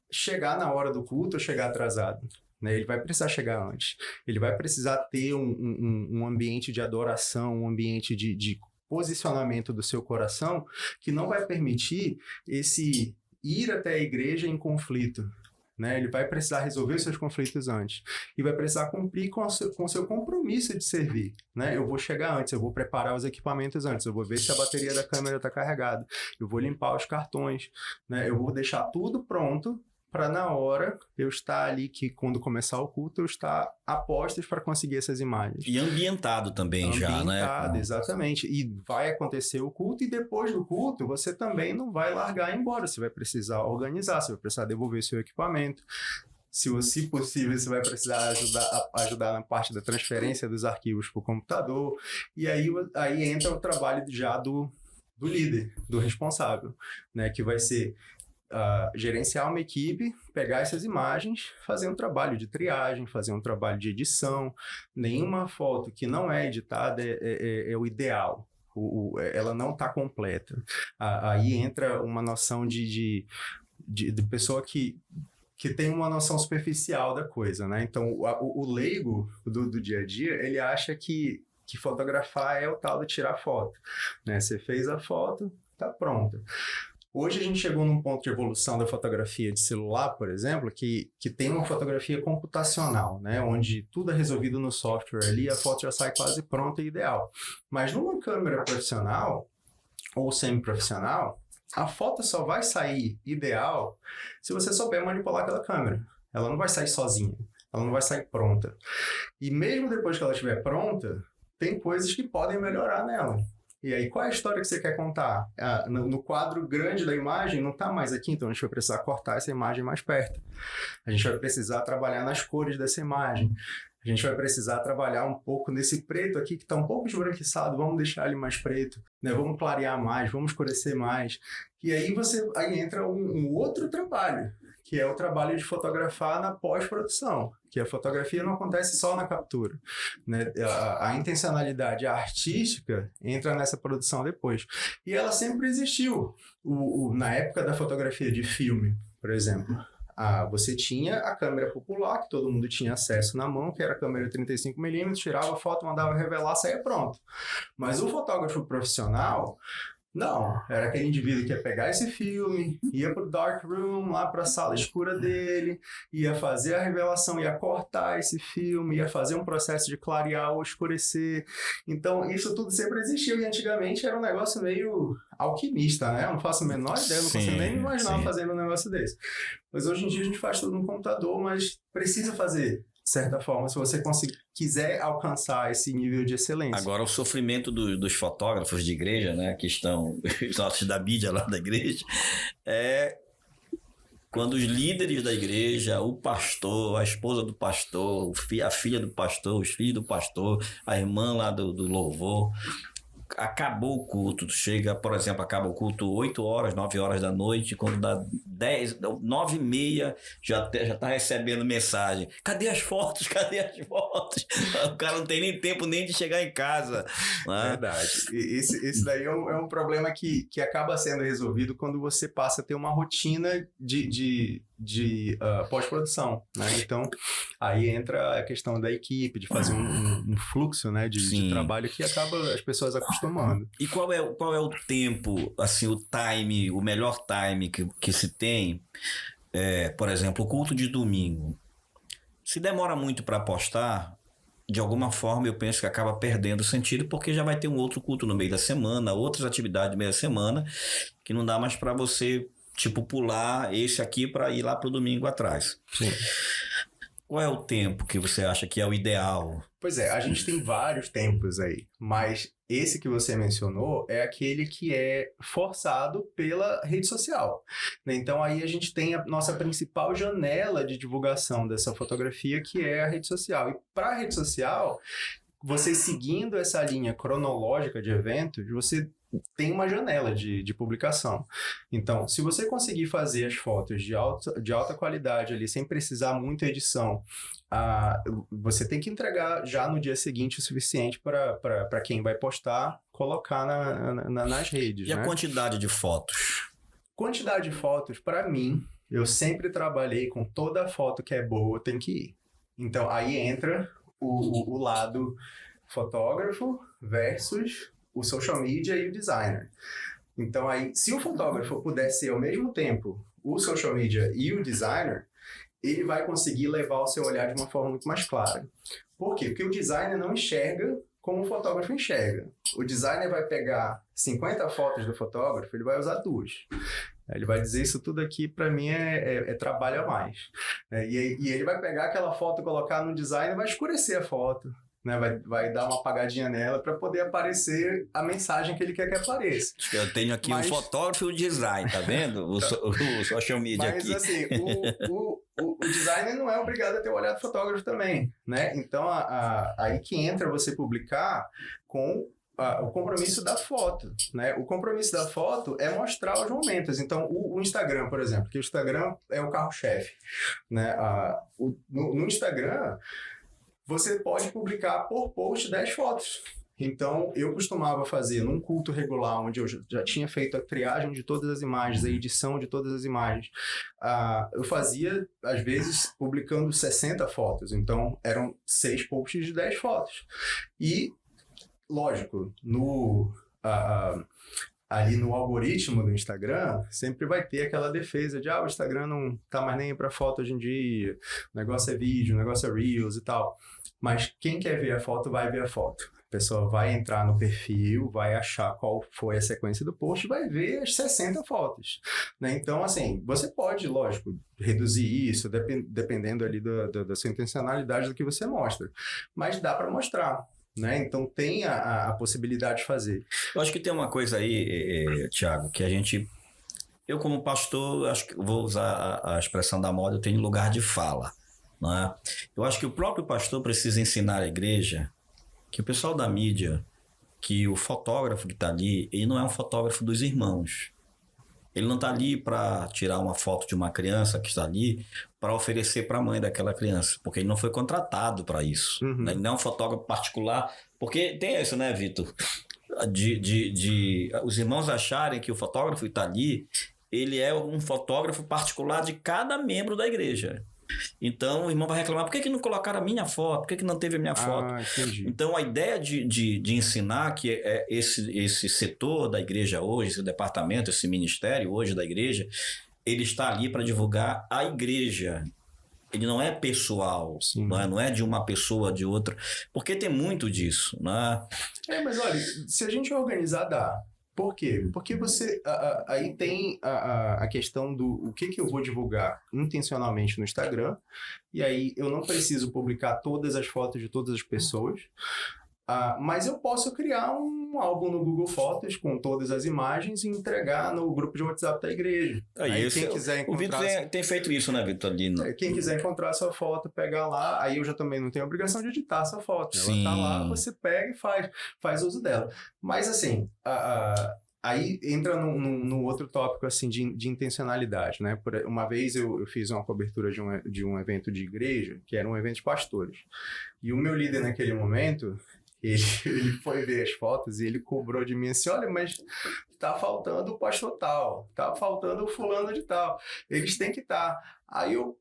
chegar na hora do culto ou chegar atrasado. né? Ele vai precisar chegar antes. Ele vai precisar ter um ambiente de adoração, um ambiente de posicionamento do seu coração que não vai permitir esse ir até a igreja em conflito, né? Ele vai precisar resolver os seus conflitos antes e vai precisar cumprir com o seu compromisso de servir, né? Eu vou chegar antes, eu vou preparar os equipamentos antes, eu vou ver se a bateria da câmera está carregada, eu vou limpar os cartões, né? Eu vou deixar tudo pronto para na hora eu estar ali, que quando começar o culto, eu estar a postos para conseguir essas imagens. E ambientado também já, né? Ambientado, exatamente. E vai acontecer o culto e depois do culto você também não vai largar embora. Você vai precisar organizar, você vai precisar devolver seu equipamento. Se possível, você vai precisar ajudar na parte da transferência dos arquivos para o computador. E aí entra o trabalho já do líder, do responsável, né? Que vai ser gerenciar uma equipe, pegar essas imagens, fazer um trabalho de triagem, fazer um trabalho de edição. Nenhuma foto que não é editada é o ideal. Ela não está completa. Aí entra uma noção de pessoa que tem uma noção superficial da coisa, né? Então, o leigo do dia a dia, ele acha que fotografar é o tal de tirar foto, né? Você fez a foto, tá pronta. Hoje a gente chegou num ponto de evolução da fotografia de celular, por exemplo, que tem uma fotografia computacional, né? Onde tudo é resolvido no software ali, a foto já sai quase pronta e ideal. Mas numa câmera profissional ou semi-profissional, a foto só vai sair ideal se você souber manipular aquela câmera. Ela não vai sair sozinha, ela não vai sair pronta. E mesmo depois que ela estiver pronta, tem coisas que podem melhorar nela. E aí, qual é a história que você quer contar? No quadro grande da imagem, não está mais aqui, então a gente vai precisar cortar essa imagem mais perto. A gente vai precisar trabalhar nas cores dessa imagem. A gente vai precisar trabalhar um pouco nesse preto aqui, que está um pouco esbranquiçado, vamos deixar ele mais preto, né? Vamos clarear mais, vamos escurecer mais. E aí entra um outro trabalho, que é o trabalho de fotografar na pós-produção, que a fotografia não acontece só na captura, né? A intencionalidade artística entra nessa produção depois. E ela sempre existiu. Na época da fotografia de filme, por exemplo, você tinha a câmera popular, que todo mundo tinha acesso na mão, que era a câmera 35mm, tirava a foto, mandava revelar, saía pronto. Mas o fotógrafo profissional... Não, era aquele indivíduo que ia pegar esse filme, ia pro dark room, lá pra sala escura dele, ia fazer a revelação, ia cortar esse filme, ia fazer um processo de clarear ou escurecer. Então, isso tudo sempre existiu e antigamente era um negócio meio alquimista, né? Eu não faço a menor ideia, não consigo nem me imaginar fazendo um negócio desse. Mas hoje em dia a gente faz tudo no computador, mas precisa fazer de certa forma, se você quiser alcançar esse nível de excelência. Agora, o sofrimento dos fotógrafos de igreja, né, que estão, os nossos da mídia lá da igreja, é quando os líderes da igreja, o pastor, a esposa do pastor, a filha do pastor, os filhos do pastor, a irmã lá do louvor, acabou o culto, chega, por exemplo, acaba o culto 8 horas, 9 horas da noite, quando dá 10, 9h30, já tá recebendo mensagem. Cadê as fotos? Cadê as fotos? O cara não tem nem tempo nem de chegar em casa. Né? Verdade. Esse daí é um problema que acaba sendo resolvido quando você passa a ter uma rotina de pós-produção, né? Então, aí entra a questão da equipe, de fazer um fluxo, né, de trabalho que acaba as pessoas acostumando. E qual é o tempo, assim, o time, o melhor time que se tem? Por exemplo, o culto de domingo. Se demora muito para postar, de alguma forma eu penso que acaba perdendo o sentido, porque já vai ter um outro culto no meio da semana, outras atividades no meio da semana, que não dá mais para você pular esse aqui para ir lá pro domingo atrás. Sim. Qual é o tempo que você acha que é o ideal? Pois é, a gente tem vários tempos aí, mas esse que você mencionou é aquele que é forçado pela rede social. Então aí a gente tem a nossa principal janela de divulgação dessa fotografia, que é a rede social. E para a rede social, você seguindo essa linha cronológica de eventos, você tem uma janela de publicação. Então, se você conseguir fazer as fotos de alta qualidade ali, sem precisar muita edição, você tem que entregar já no dia seguinte o suficiente para quem vai postar, colocar nas redes. E né? A quantidade de fotos? Quantidade de fotos, para mim, eu sempre trabalhei com toda foto que é boa, tem que ir. Então, aí entra o lado fotógrafo versus o social media e o designer. Então, aí, se o fotógrafo puder ser ao mesmo tempo o social media e o designer, ele vai conseguir levar o seu olhar de uma forma muito mais clara. Por quê? Porque o designer não enxerga como o fotógrafo enxerga. O designer vai pegar 50 fotos do fotógrafo, ele vai usar 2. Ele vai dizer, isso tudo aqui para mim é trabalho a mais. E ele vai pegar aquela foto, colocar no design e vai escurecer a foto. Né, vai dar uma apagadinha nela para poder aparecer a mensagem que ele quer que apareça. Eu tenho aqui o fotógrafo e o design, tá vendo? O social media aqui. Mas assim, o designer não é obrigado a ter o olhar do fotógrafo também, né? Então, aí que entra você publicar com o compromisso da foto, né? O compromisso da foto é mostrar os momentos. Então, o Instagram, por exemplo, que o Instagram é o carro-chefe, né? No Instagram, você pode publicar por post 10 fotos. Então, eu costumava fazer num culto regular, onde eu já tinha feito a triagem de todas as imagens, a edição de todas as imagens. Eu fazia, às vezes, publicando 60 fotos. Então, eram 6 posts de 10 fotos. E, lógico, ali no algoritmo do Instagram, sempre vai ter aquela defesa de o Instagram não tá mais nem para foto hoje em dia, o negócio é vídeo, o negócio é Reels e tal. Mas quem quer ver a foto, vai ver a foto. A pessoa vai entrar no perfil, vai achar qual foi a sequência do post e vai ver as 60 fotos. Né? Então, assim, você pode, lógico, reduzir isso, dependendo ali da sua intencionalidade do que você mostra. Mas dá para mostrar. Né? Então tem a possibilidade de fazer. Eu acho que tem uma coisa aí, Thiago, que eu como pastor, acho que vou usar a expressão da moda, eu tenho lugar de fala. Né? Eu acho que o próprio pastor precisa ensinar à igreja que o pessoal da mídia, que o fotógrafo que está ali, ele não é um fotógrafo dos irmãos. Ele não está ali para tirar uma foto de uma criança que está ali para oferecer para a mãe daquela criança, porque ele não foi contratado para isso. Uhum. Ele não é um fotógrafo particular, porque tem isso, né, Vitor? De os irmãos acharem que o fotógrafo que está ali, ele é um fotógrafo particular de cada membro da igreja. Então o irmão vai reclamar, por que não colocaram a minha foto? Por que não teve a minha foto? Entendi. Então a ideia de ensinar que esse setor da igreja hoje, esse departamento, esse ministério hoje da igreja, ele está ali para divulgar a igreja. Ele não é pessoal, não é de uma pessoa, de outra, porque tem muito disso. Né? Mas olha, se a gente organizar, dá. Por quê? Porque você aí tem a questão do o que eu vou divulgar intencionalmente no Instagram, e aí eu não preciso publicar todas as fotos de todas as pessoas, mas eu posso criar um álbum no Google Fotos com todas as imagens e entregar no grupo de WhatsApp da igreja. Aí quem quiser encontrar... O Vitor tem feito isso, né, Vitor? Quem quiser encontrar a sua foto, pegar lá, aí eu já também não tenho a obrigação de editar essa foto. Ela tá lá, você pega e faz uso dela. Mas assim, aí entra no outro tópico assim, de intencionalidade. Né? Uma vez eu fiz uma cobertura de um evento de igreja, que era um evento de pastores. E o meu líder naquele momento... Ele foi ver as fotos e ele cobrou de mim assim, olha, mas tá faltando o pastor tal, tá faltando o fulano de tal, eles têm que estar. Aí eu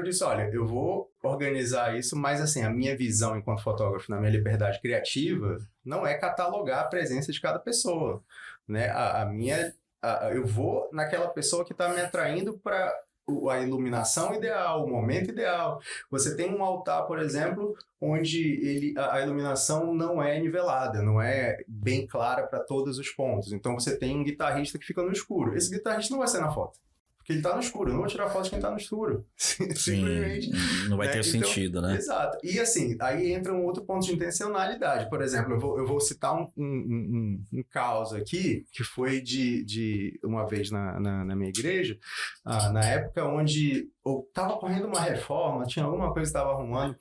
disse, olha, eu vou organizar isso, mas assim, a minha visão enquanto fotógrafo, na minha liberdade criativa, não é catalogar a presença de cada pessoa. Né? Eu vou naquela pessoa que está me atraindo para... a iluminação ideal, o momento ideal. Você tem um altar, por exemplo, onde a iluminação não é nivelada, não é bem clara para todos os pontos. Então você tem um guitarrista que fica no escuro. Esse guitarrista não vai ser na foto, porque ele está no escuro. Eu não vou tirar foto de quem está no escuro. Simplesmente. Não vai ter sentido, né? Exato. E assim, aí entra um outro ponto de intencionalidade. Por exemplo, eu vou citar um caso aqui, que foi de uma vez na minha igreja, na época onde eu estava correndo uma reforma, tinha alguma coisa que estava arrumando,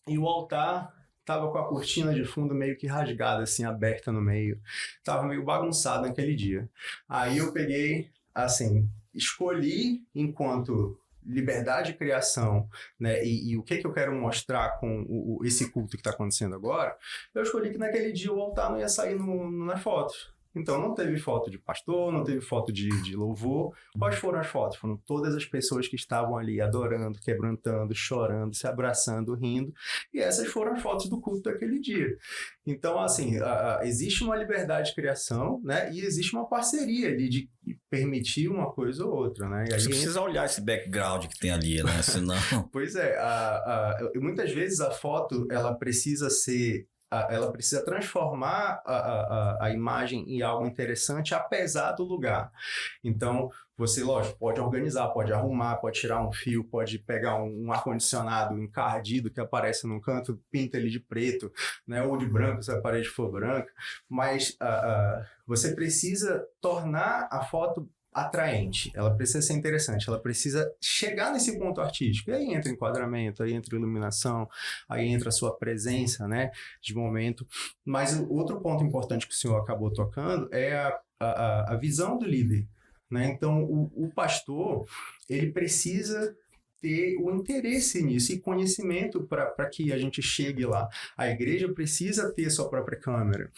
e o altar estava com a cortina de fundo meio que rasgada, assim, aberta no meio. Estava meio bagunçado naquele dia. Aí eu peguei, assim... escolhi enquanto liberdade de criação, né, e o que eu quero mostrar com esse culto que está acontecendo agora, eu escolhi que naquele dia o altar não ia sair nas fotos. Então não teve foto de pastor, não teve foto de louvor. Quais foram as fotos? Foram todas as pessoas que estavam ali adorando, quebrantando, chorando, se abraçando, rindo. E essas foram as fotos do culto daquele dia. Então, assim, existe uma liberdade de criação, né? E existe uma parceria ali de permitir uma coisa ou outra, né? E aí Você precisa olhar esse background que tem ali, né? Senão... Pois é, muitas vezes a foto, ela precisa transformar a imagem em algo interessante, apesar do lugar. Então, você, lógico, pode organizar, pode arrumar, pode tirar um fio, pode pegar um ar-condicionado encardido que aparece num canto, pinta ele de preto, né, ou de branco, se a parede for branca, mas você precisa tornar a foto atraente, ela precisa ser interessante, ela precisa chegar nesse ponto artístico, e aí entra enquadramento, aí entra iluminação, aí entra a sua presença, né, de momento. Mas o outro ponto importante que o senhor acabou tocando é a visão do líder, né? Então o pastor, ele precisa ter o interesse nisso e conhecimento para que a gente chegue lá. A igreja precisa ter sua própria câmera.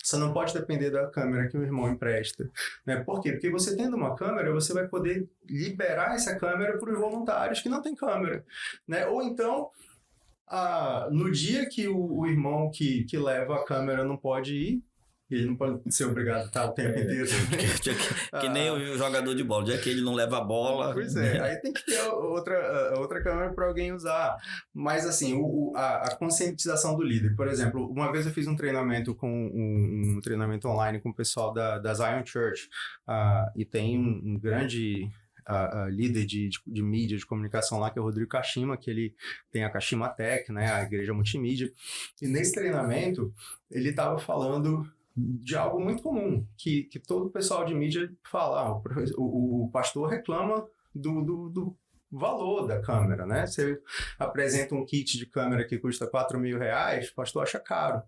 Você não pode depender da câmera que o irmão empresta, né? Por quê? Porque você tendo uma câmera, você vai poder liberar essa câmera para os voluntários que não têm câmera, né? Ou então, no dia que o irmão que leva a câmera não pode ir, ele não pode ser obrigado a estar o tempo inteiro. Que nem o jogador de bola, já que ele não leva a bola. Pois é, aí tem que ter outra câmera para alguém usar. Mas assim, a conscientização do líder. Por exemplo, uma vez eu fiz um treinamento um treinamento online com o pessoal da Zion Church, e tem um grande líder de mídia, de comunicação lá, que é o Rodrigo Kashima, que ele tem a Kashima Tech, né, a igreja multimídia. E nesse treinamento, ele estava falando de algo muito comum, que todo o pessoal de mídia fala, o pastor reclama do valor da câmera, né? Você apresenta um kit de câmera que custa R$4.000, o pastor acha caro.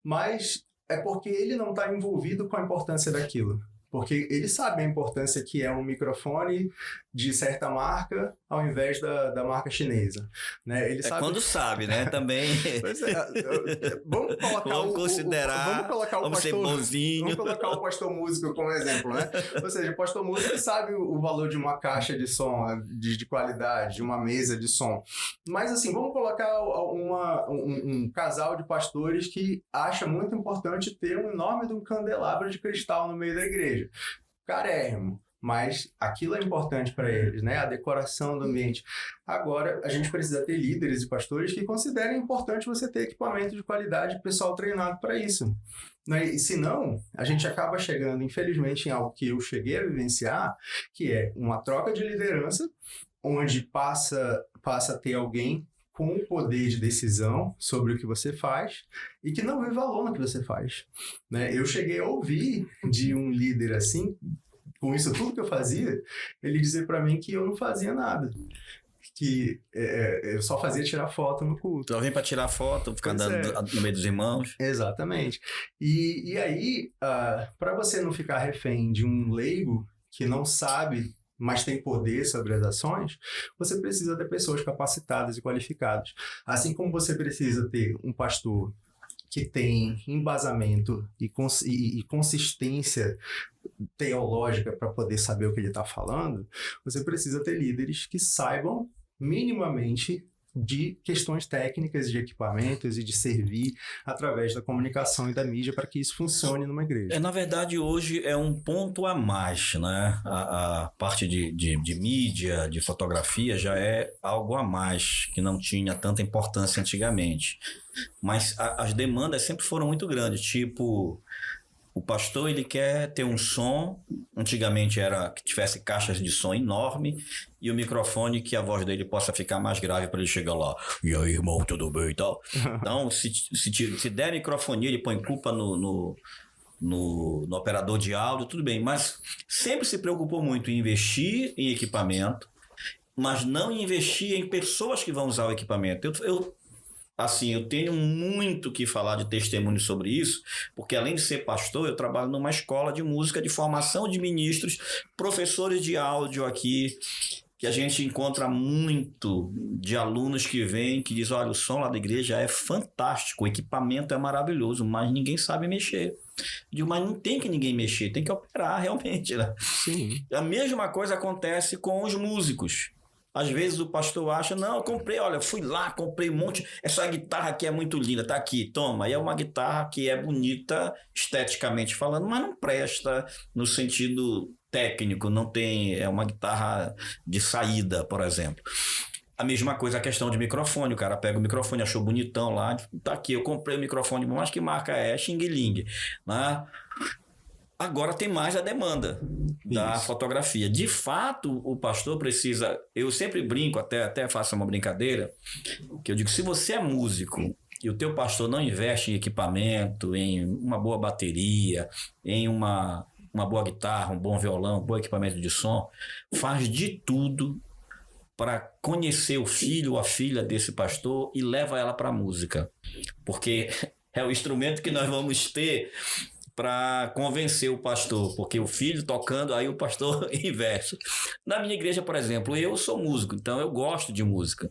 Mas é porque ele não está envolvido com a importância daquilo. Porque ele sabe a importância que é um microfone de certa marca ao invés da marca chinesa, né? Ele sabe... quando sabe, né? Também... Pois é, vamos colocar vamos ser bonzinho. Vamos colocar o pastor músico como exemplo, né? Ou seja, o pastor músico sabe o valor de uma caixa de som, de qualidade, de uma mesa de som. Mas assim, vamos colocar um casal de pastores que acha muito importante ter um enorme de um candelabro de cristal no meio da igreja. Carérrimo, mas aquilo é importante para eles, né? A decoração do ambiente. Agora, a gente precisa ter líderes e pastores que considerem importante você ter equipamento de qualidade, pessoal treinado para isso. Né? E senão, a gente acaba chegando, infelizmente, em algo que eu cheguei a vivenciar, que é uma troca de liderança, onde passa a ter alguém com o poder de decisão sobre o que você faz e que não vê valor no que você faz, né? Eu cheguei a ouvir de um líder assim, com isso tudo que eu fazia, ele dizer para mim que eu não fazia nada, que eu só fazia tirar foto no culto. Só vem para tirar foto, ficar andando no meio dos irmãos. Exatamente. E aí, para você não ficar refém de um leigo que não sabe, mas tem poder sobre as ações, você precisa ter pessoas capacitadas e qualificadas. Assim como você precisa ter um pastor que tem embasamento e consistência teológica para poder saber o que ele está falando, você precisa ter líderes que saibam minimamente de questões técnicas, de equipamentos e de servir através da comunicação e da mídia para que isso funcione numa igreja. Na verdade, hoje é um ponto a mais, né? A parte de mídia, de fotografia já é algo a mais, que não tinha tanta importância antigamente. Mas as demandas sempre foram muito grandes, tipo... O pastor, ele quer ter um som, antigamente era que tivesse caixas de som enorme e o microfone que a voz dele possa ficar mais grave para ele chegar lá. E aí, irmão, tudo bem e tal? Então, se der microfonia, ele põe culpa no operador de áudio, tudo bem. Mas sempre se preocupou muito em investir em equipamento, mas não investir em pessoas que vão usar o equipamento. Eu tenho muito que falar de testemunho sobre isso, porque além de ser pastor, eu trabalho numa escola de música de formação de ministros, professores de áudio aqui, que a gente encontra muito de alunos que vêm, que dizem, olha, o som lá da igreja é fantástico, o equipamento é maravilhoso, mas ninguém sabe mexer. Digo, mas não tem que ninguém mexer, tem que operar realmente, né? Sim. A mesma coisa acontece com os músicos. Às vezes o pastor acha, não, eu comprei, olha, fui lá, comprei um monte, essa guitarra aqui é muito linda, tá aqui, toma. E é uma guitarra que é bonita esteticamente falando, mas não presta no sentido técnico, não tem, é uma guitarra de saída, por exemplo. A mesma coisa a questão de microfone, o cara pega o microfone, achou bonitão lá, tá aqui, eu comprei o microfone, mas que marca é? Xing Ling, né? Agora tem mais a demanda da fotografia. De fato, o pastor precisa... Eu sempre brinco, até faço uma brincadeira, que eu digo, se você é músico e o teu pastor não investe em equipamento, em uma boa bateria, em uma boa guitarra, um bom violão, um bom equipamento de som, faz de tudo para conhecer o filho ou a filha desse pastor e leva ela para a música. Porque é o instrumento que nós vamos ter para convencer o pastor, porque o filho tocando, aí o pastor investe. Na minha igreja, por exemplo, eu sou músico, então eu gosto de música.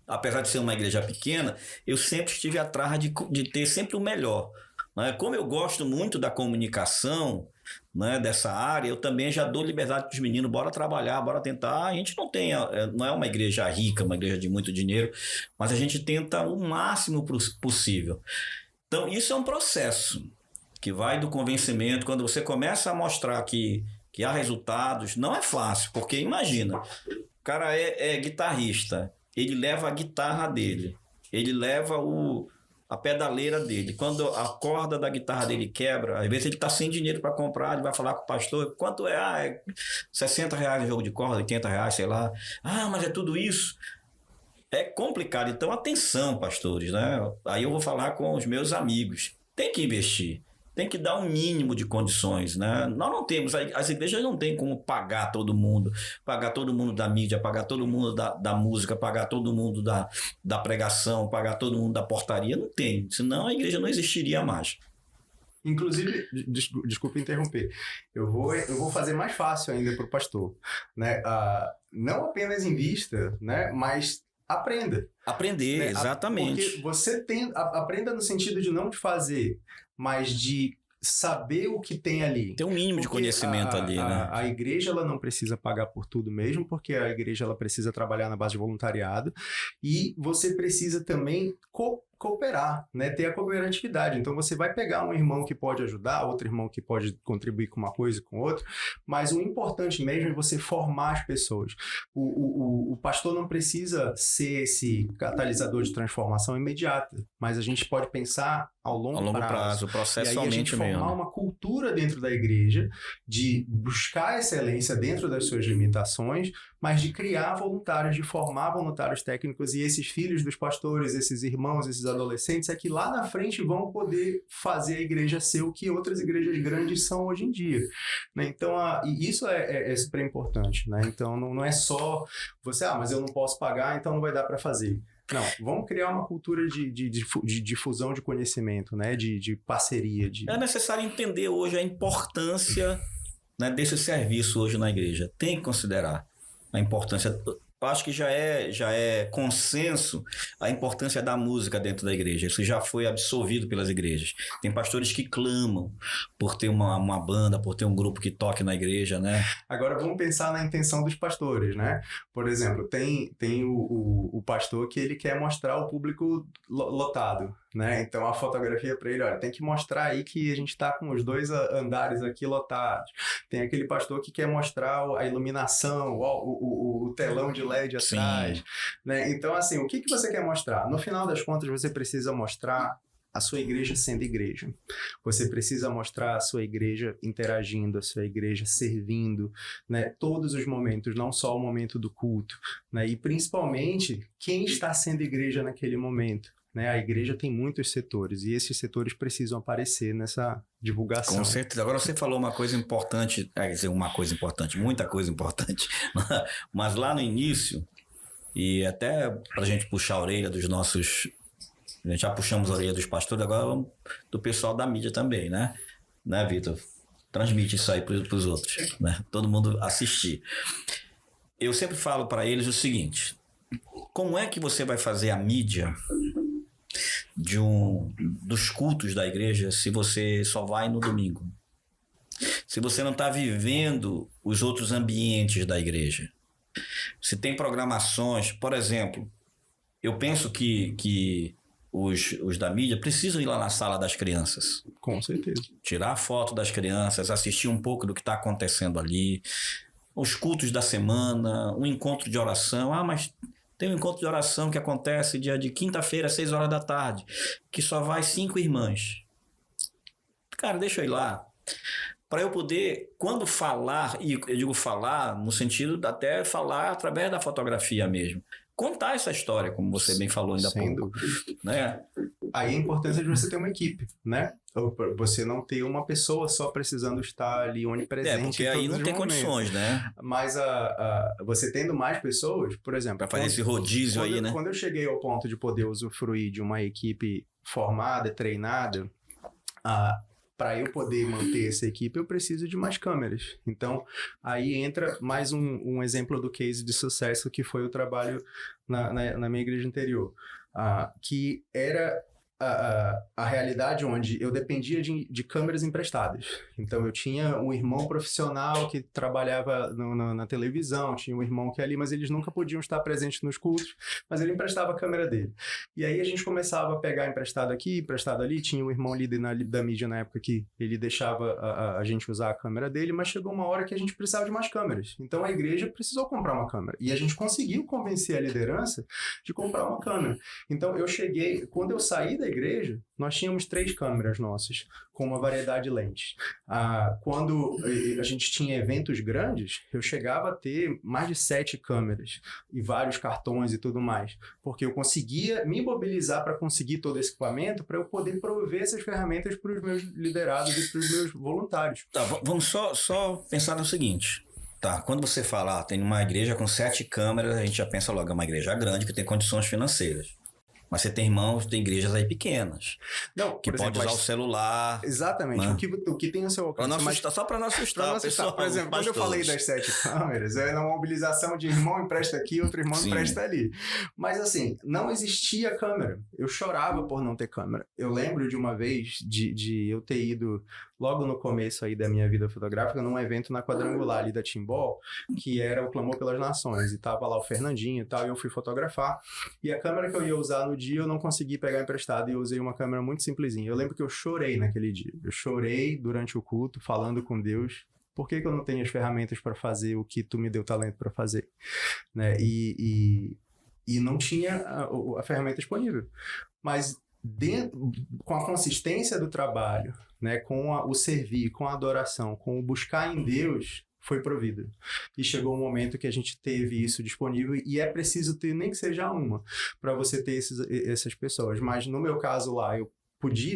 Apesar de ser uma igreja pequena, eu sempre estive atrás de ter sempre o melhor. Né? Como eu gosto muito da comunicação, né, dessa área, eu também já dou liberdade para os meninos, bora trabalhar, bora tentar. A gente não é uma igreja rica, uma igreja de muito dinheiro, mas a gente tenta o máximo possível. Então, isso é um processo que vai do convencimento. Quando você começa a mostrar que há resultados, não é fácil, porque imagina, o cara é guitarrista, ele leva a guitarra dele, ele leva a pedaleira dele. Quando a corda da guitarra dele quebra, às vezes ele está sem dinheiro para comprar, ele vai falar com o pastor, quanto é? É R$60 o jogo de corda, R$80, sei lá. Ah, mas é tudo isso? É complicado. Então, atenção, pastores, né? Aí eu vou falar com os meus amigos. Tem que investir. Tem que dar um mínimo de condições, né? Nós não temos, as igrejas não têm como pagar todo mundo da mídia, pagar todo mundo da música, pagar todo mundo da pregação, pagar todo mundo da portaria, não tem, senão a igreja não existiria mais. Inclusive, desculpe interromper, eu vou fazer mais fácil ainda para o pastor, né? Não apenas invista, né? Mas aprenda. Aprender, né? Exatamente. Porque você aprenda no sentido de não de fazer, mas de saber o que tem ali. Tem um mínimo de conhecimento ali, né? A igreja ela não precisa pagar por tudo mesmo, porque a igreja ela precisa trabalhar na base de voluntariado e você precisa também cooperar, né? Ter a cooperatividade. Então você vai pegar um irmão que pode ajudar, outro irmão que pode contribuir com uma coisa e com outra, mas o importante mesmo é você formar as pessoas. O pastor não precisa ser esse catalisador de transformação imediata, mas a gente pode pensar ao longo prazo, processualmente mesmo. E aí a gente formar uma cultura dentro da igreja de buscar excelência dentro das suas limitações, mas de criar voluntários, de formar voluntários técnicos, e esses filhos dos pastores, esses irmãos, esses adolescentes, é que lá na frente vão poder fazer a igreja ser o que outras igrejas grandes são hoje em dia, né? Então, e isso é super importante, né? Então, não é só você, mas eu não posso pagar, então não vai dar para fazer. Não, vamos criar uma cultura de difusão de conhecimento, né? De parceria. É necessário entender hoje a importância, né, desse serviço hoje na igreja. Tem que considerar a importância. Eu acho que já é consenso a importância da música dentro da igreja. Isso já foi absolvido pelas igrejas. Tem pastores que clamam por ter uma banda, por ter um grupo que toque na igreja, né? Agora vamos pensar na intenção dos pastores, né? Por exemplo, tem o pastor que ele quer mostrar o público lotado, né? Então a fotografia para ele, olha, tem que mostrar aí que a gente está com os 2 andares aqui lotados. Tem aquele pastor que quer mostrar a iluminação, o telão de LED atrás, né? Então, assim, o que você quer mostrar? No final das contas, você precisa mostrar a sua igreja sendo igreja. Você precisa mostrar a sua igreja interagindo, a sua igreja servindo, né? Todos os momentos, não só o momento do culto, né? E principalmente, quem está sendo igreja naquele momento. Né? A igreja tem muitos setores e esses setores precisam aparecer nessa divulgação. Com certeza. Agora você falou uma coisa importante, quer dizer, muita coisa importante, mas lá no início, e até para a gente puxar a orelha dos nossos... A gente já puxamos a orelha dos pastores, agora vamos do pessoal da mídia também, né? Né, Vitor? Transmite isso aí para os outros, né? Todo mundo assistir. Eu sempre falo para eles o seguinte: como é que você vai fazer a mídia dos cultos da igreja se você só vai no domingo. Se você não está vivendo os outros ambientes da igreja. Se tem programações, por exemplo, eu penso que os da mídia precisam ir lá na sala das crianças. Com certeza. Tirar foto das crianças, assistir um pouco do que está acontecendo ali. Os cultos da semana, um encontro de oração. Mas tem um encontro de oração que acontece dia de quinta-feira, às 6 horas da tarde, que só vai 5 irmãs. Cara, deixa eu ir lá. Para eu poder, quando falar, e eu digo falar no sentido de até falar através da fotografia mesmo, contar essa história, como você bem falou ainda há pouco. Né? Aí a importância de você ter uma equipe, né? Você não ter uma pessoa só precisando estar ali onipresente. Porque aí não tem condições, né? Mas você tendo mais pessoas, por exemplo... Para fazer esse rodízio aí, né? Quando eu cheguei ao ponto de poder usufruir de uma equipe formada, treinada... Para eu poder manter essa equipe, eu preciso de mais câmeras. Então, aí entra mais um exemplo do case de sucesso, que foi o trabalho na minha igreja anterior. Que era a realidade onde eu dependia de câmeras emprestadas. Então, eu tinha um irmão profissional que trabalhava na televisão, tinha um irmão que ali, mas eles nunca podiam estar presentes nos cultos, mas ele emprestava a câmera dele. E aí a gente começava a pegar emprestado aqui, emprestado ali, tinha um irmão líder da mídia na época que ele deixava a gente usar a câmera dele, mas chegou uma hora que a gente precisava de mais câmeras. Então, a igreja precisou comprar uma câmera. E a gente conseguiu convencer a liderança de comprar uma câmera. Então, quando eu saí da igreja, nós tínhamos 3 câmeras nossas, com uma variedade de lentes. Quando a gente tinha eventos grandes, eu chegava a ter mais de 7 câmeras e vários cartões e tudo mais, porque eu conseguia me mobilizar para conseguir todo esse equipamento para eu poder prover essas ferramentas para os meus liderados e para os meus voluntários. Tá, vamos só pensar no seguinte. Tá, quando você fala, tem uma igreja com 7 câmeras, a gente já pensa logo, é uma igreja grande que tem condições financeiras. Mas você tem irmãos, tem igrejas aí pequenas. Não, que pode usar o celular. Exatamente. Né? O que tem o seu alcance. Só para não assustar. Pessoal, por exemplo, quando eu falei das 7 câmeras, era uma mobilização de irmão empresta aqui, outro irmão empresta ali. Mas assim, não existia câmera. Eu chorava por não ter câmera. Eu lembro de uma vez de eu ter ido logo no começo aí da minha vida fotográfica num evento na Quadrangular ali da Timbó, que era o Clamor pelas Nações. E tava lá o Fernandinho e tal, e eu fui fotografar. E a câmera que eu ia usar no dia eu não consegui pegar emprestado e eu usei uma câmera muito simplesinha. Eu lembro que eu chorei naquele dia. Eu chorei durante o culto, falando com Deus. Por que eu não tenho as ferramentas para fazer o que tu me deu talento para fazer? Né? E não tinha a ferramenta disponível. Mas com a consistência do trabalho, né? Com o servir, com a adoração, com o buscar em Deus, foi provido. E chegou um momento que a gente teve isso disponível e é preciso ter, nem que seja uma, para você ter essas pessoas. Mas no meu caso lá,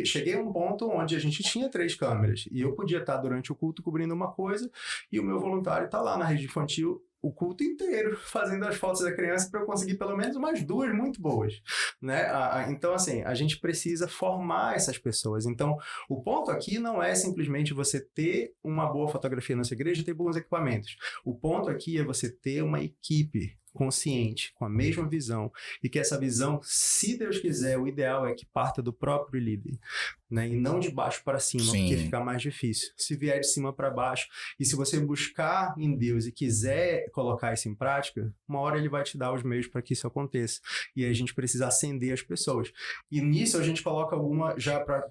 cheguei a um ponto onde a gente tinha 3 câmeras e eu podia estar durante o culto cobrindo uma coisa e o meu voluntário está lá na rede infantil o culto inteiro, fazendo as fotos da criança para eu conseguir pelo menos umas 2 muito boas, né? Então, assim, a gente precisa formar essas pessoas. Então, o ponto aqui não é simplesmente você ter uma boa fotografia na sua igreja e ter bons equipamentos. O ponto aqui é você ter uma equipe consciente, com a mesma visão, e que essa visão, se Deus quiser, o ideal é que parta do próprio líder, né? E não de baixo para cima, Sim. Porque fica mais difícil. Se vier de cima para baixo, e se você buscar em Deus e quiser colocar isso em prática, uma hora ele vai te dar os meios para que isso aconteça. E aí a gente precisa acender as pessoas. E nisso a gente coloca alguma,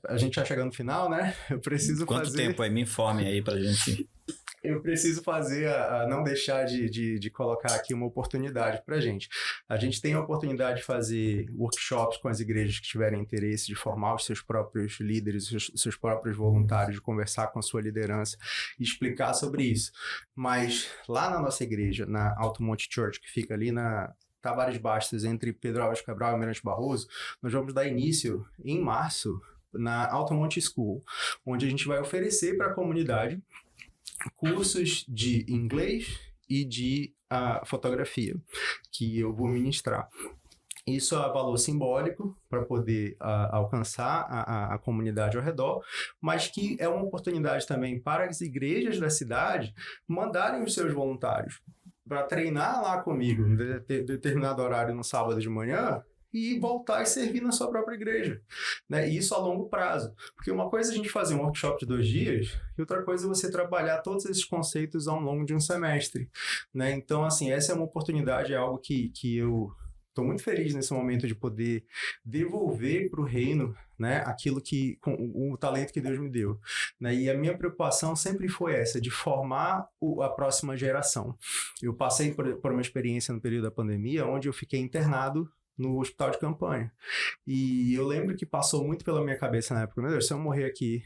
a gente já chegando no final, né? Eu preciso Quanto fazer... tempo aí? Me informe aí pra gente... Eu preciso fazer, não deixar de colocar aqui uma oportunidade para a gente. A gente tem a oportunidade de fazer workshops com as igrejas que tiverem interesse, de formar os seus próprios líderes, os seus próprios voluntários, de conversar com a sua liderança e explicar sobre isso. Mas lá na nossa igreja, na Alto Monte Church, que fica ali na Tavares Bastos, entre Pedro Álvares Cabral e Almirante Barroso, nós vamos dar início em março na Alto Monte School, onde a gente vai oferecer para a comunidade cursos de inglês e de fotografia, que eu vou ministrar. Isso é valor simbólico para poder alcançar a comunidade ao redor, mas que é uma oportunidade também para as igrejas da cidade mandarem os seus voluntários para treinar lá comigo em determinado horário no sábado de manhã e voltar e servir na sua própria igreja, né? E isso a longo prazo. Porque uma coisa é a gente fazer um workshop de 2 dias, e outra coisa é você trabalhar todos esses conceitos ao longo de um semestre, né? Então, assim, essa é uma oportunidade, é algo que eu estou muito feliz nesse momento de poder devolver para o reino, né, aquilo que, com o talento que Deus me deu, né? E a minha preocupação sempre foi essa, de formar a próxima geração. Eu passei por uma experiência no período da pandemia, onde eu fiquei internado no hospital de campanha. E eu lembro que passou muito pela minha cabeça na época, meu Deus, se eu morrer aqui,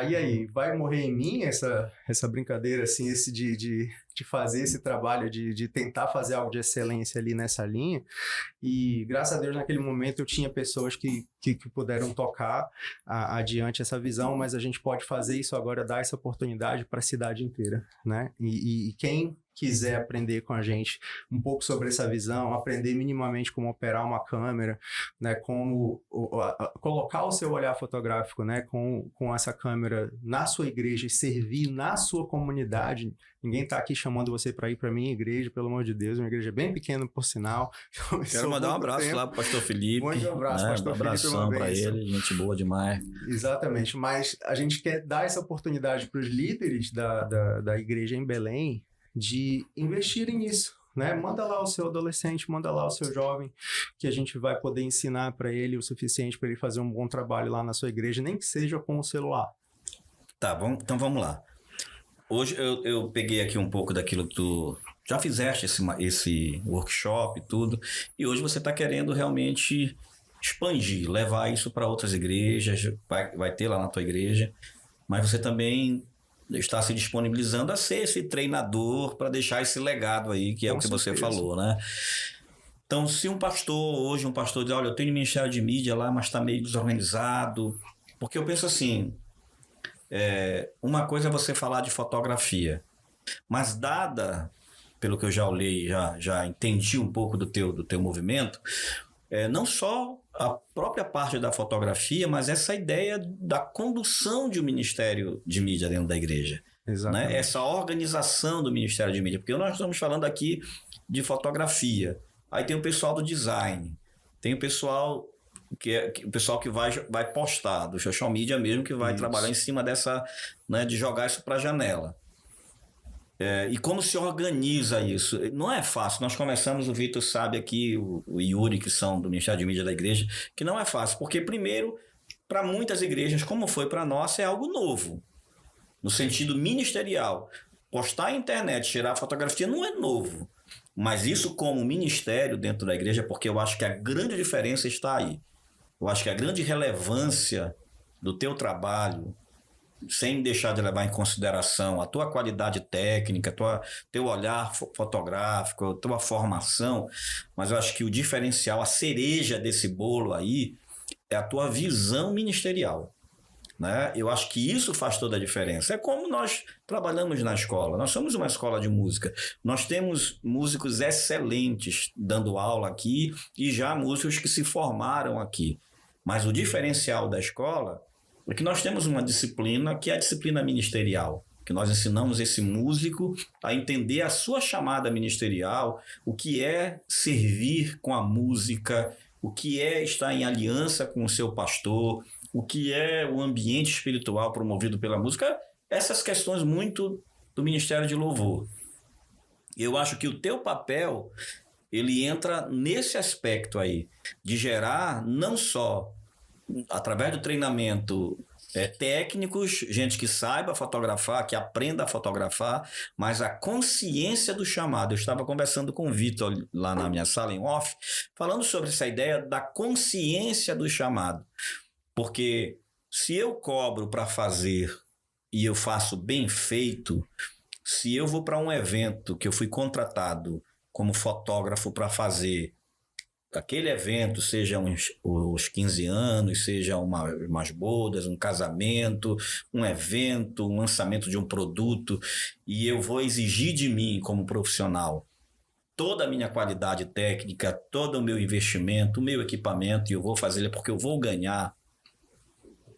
e aí, vai morrer em mim essa brincadeira, assim, esse de fazer esse trabalho, de tentar fazer algo de excelência ali nessa linha. E graças a Deus, naquele momento, eu tinha pessoas que puderam tocar adiante essa visão, mas a gente pode fazer isso agora, dar essa oportunidade para a cidade inteira, né? E quem quiser aprender com a gente um pouco sobre essa visão, aprender minimamente como operar uma câmera, né, como colocar o seu olhar fotográfico, né, com essa câmera na sua igreja e servir na sua comunidade. Ninguém está aqui chamando você para ir para minha igreja, pelo amor de Deus, uma igreja bem pequena, por sinal. Quero mandar um abraço lá pro pastor Felipe. Um abraço, pastor Felipe. Um abração para ele, gente boa demais. Exatamente, mas a gente quer dar essa oportunidade para os líderes da igreja em Belém de investirem nisso, né? Manda lá o seu adolescente, manda lá o seu jovem, que a gente vai poder ensinar para ele o suficiente para ele fazer um bom trabalho lá na sua igreja, nem que seja com o celular. Tá, então vamos lá. Hoje eu peguei aqui um pouco daquilo que tu já fizeste, esse workshop e tudo, e hoje você está querendo realmente expandir, levar isso para outras igrejas, vai ter lá na tua igreja, mas você também está se disponibilizando a ser esse treinador para deixar esse legado aí, que é o que você falou, né? Então, se um pastor diz, olha, eu tenho ministério de mídia lá, mas está meio desorganizado, porque eu penso assim, uma coisa é você falar de fotografia, mas pelo que eu já olhei, já entendi um pouco do teu movimento, não só a própria parte da fotografia, mas essa ideia da condução de um ministério de mídia dentro da igreja. Exatamente. Né? Essa organização do ministério de mídia. Porque nós estamos falando aqui de fotografia. Aí tem o pessoal do design. Tem o pessoal que vai postar, do social media mesmo, que vai trabalhar em cima dessa, né, de jogar isso para a janela. E como se organiza isso? Não é fácil. Nós começamos, o Vitor sabe aqui, o Yuri, que são do Ministério de Mídia da Igreja, que não é fácil, porque primeiro, para muitas igrejas, como foi para nós, é algo novo, no sentido ministerial. Postar na internet, tirar fotografia não é novo, mas isso como ministério dentro da igreja, porque eu acho que a grande diferença está aí. Eu acho que a grande relevância do teu trabalho, sem deixar de levar em consideração a tua qualidade técnica, teu olhar fotográfico, a tua formação, mas eu acho que o diferencial, a cereja desse bolo aí, é a tua visão ministerial. Né? Eu acho que isso faz toda a diferença. É como nós trabalhamos na escola. Nós somos uma escola de música. Nós temos músicos excelentes dando aula aqui e já músicos que se formaram aqui. Mas o diferencial da escola é que nós temos uma disciplina que é a disciplina ministerial, que nós ensinamos esse músico a entender a sua chamada ministerial, o que é servir com a música, o que é estar em aliança com o seu pastor, o que é o ambiente espiritual promovido pela música, essas questões muito do Ministério de Louvor. Eu acho que o teu papel, ele entra nesse aspecto aí, de gerar não só através do treinamento técnicos, gente que saiba fotografar, que aprenda a fotografar, mas a consciência do chamado. Eu estava conversando com o Vitor lá na minha sala em off, falando sobre essa ideia da consciência do chamado. Porque se eu cobro para fazer e eu faço bem feito, se eu vou para um evento que eu fui contratado como fotógrafo para fazer aquele evento, seja os 15 anos, seja umas bodas, um casamento, um evento, um lançamento de um produto, e eu vou exigir de mim como profissional toda a minha qualidade técnica, todo o meu investimento, o meu equipamento, e eu vou fazer porque eu vou ganhar.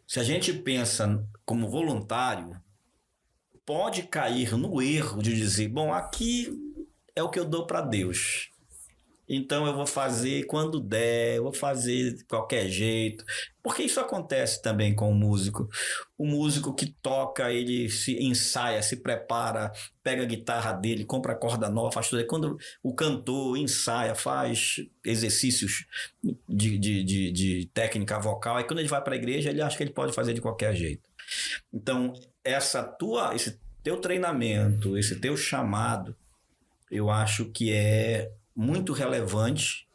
Se a gente pensa como voluntário, pode cair no erro de dizer, bom, aqui é o que eu dou para Deus. então eu vou fazer quando der, eu vou fazer de qualquer jeito. Porque isso acontece também com o músico. O músico que toca, ele se ensaia, se prepara, pega a guitarra dele, compra a corda nova, faz tudo. Quando o cantor ensaia, faz exercícios de técnica vocal, aí quando ele vai para a igreja, ele acha que ele pode fazer de qualquer jeito. Então, esse teu treinamento, esse teu chamado, eu acho que é muito relevante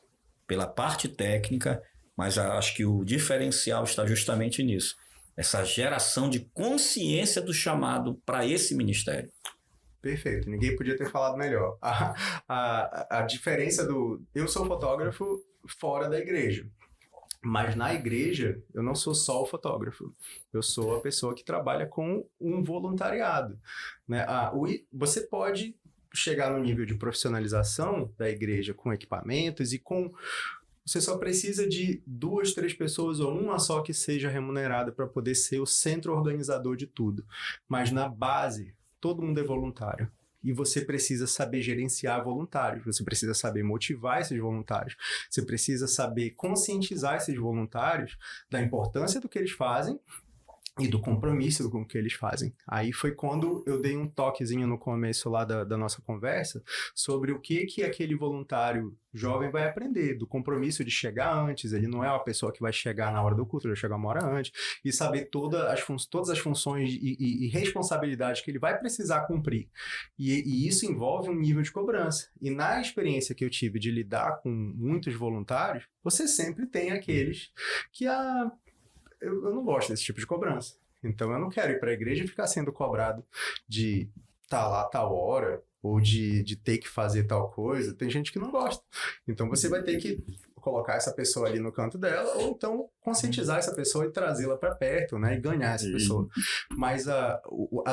pela parte técnica, mas acho que o diferencial está justamente nisso. Essa geração de consciência do chamado para esse ministério. Perfeito, ninguém podia ter falado melhor. A diferença eu sou fotógrafo fora da igreja. Mas na igreja, eu não sou só o fotógrafo. Eu sou a pessoa que trabalha com um voluntariado, né? Você pode chegar no nível de profissionalização da igreja com equipamentos e você só precisa de 2, 3 pessoas ou uma só que seja remunerada para poder ser o centro organizador de tudo. Mas na base, todo mundo é voluntário. E você precisa saber gerenciar voluntários, você precisa saber motivar esses voluntários, você precisa saber conscientizar esses voluntários da importância do que eles fazem e do compromisso com o que eles fazem. Aí foi quando eu dei um toquezinho no começo lá da nossa conversa sobre o que aquele voluntário jovem vai aprender, do compromisso de chegar antes. Ele não é uma pessoa que vai chegar na hora do culto, ele vai chegar uma hora antes, e saber todas as funções e responsabilidades que ele vai precisar cumprir. E isso envolve um nível de cobrança. E na experiência que eu tive de lidar com muitos voluntários, você sempre tem aqueles que eu não gosto desse tipo de cobrança. Então, eu não quero ir para a igreja e ficar sendo cobrado de estar lá tal hora ou de ter que fazer tal coisa. Tem gente que não gosta. Então, você vai ter que colocar essa pessoa ali no canto dela ou então conscientizar essa pessoa e trazê-la para perto, né? E ganhar essa pessoa. Mas a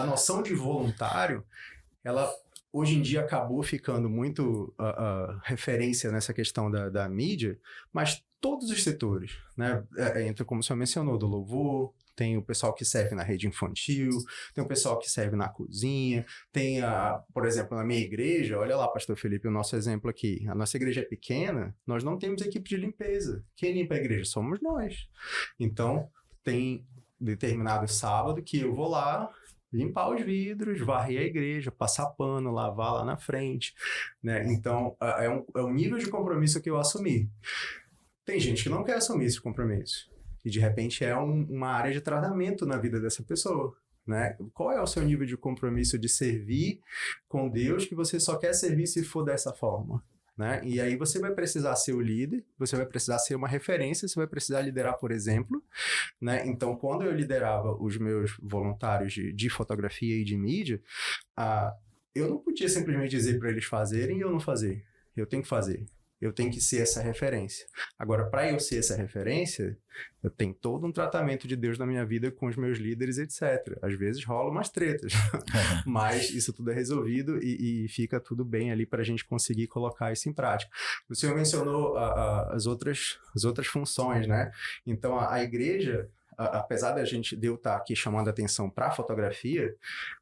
noção de voluntário, ela hoje em dia acabou ficando muito referência nessa questão da mídia, mas todos os setores, né? Entra, como o senhor mencionou, do louvor, tem o pessoal que serve na rede infantil, tem o pessoal que serve na cozinha, tem, por exemplo, na minha igreja, olha lá, pastor Felipe, o nosso exemplo aqui, a nossa igreja é pequena, nós não temos equipe de limpeza. Quem limpa a igreja? Somos nós. Então, tem determinado sábado que eu vou lá limpar os vidros, varrer a igreja, passar pano, lavar lá na frente, né? Então, é um nível de compromisso que eu assumi. Tem gente que não quer assumir esse compromisso. E, de repente, é uma área de tratamento na vida dessa pessoa, né? Qual é o seu nível de compromisso de servir com Deus que você só quer servir se for dessa forma, né? E aí você vai precisar ser o líder, você vai precisar ser uma referência, você vai precisar liderar, por exemplo, né? Então, quando eu liderava os meus voluntários de fotografia e de mídia, eu não podia simplesmente dizer para eles fazerem e eu não fazer. Eu tenho que fazer. Eu tenho que ser essa referência. Agora, para eu ser essa referência, eu tenho todo um tratamento de Deus na minha vida com os meus líderes, etc. Às vezes rolam umas tretas, mas isso tudo é resolvido e fica tudo bem ali para a gente conseguir colocar isso em prática. O senhor mencionou as outras funções, né? Então, a igreja, apesar de eu estar aqui chamando a atenção para a fotografia,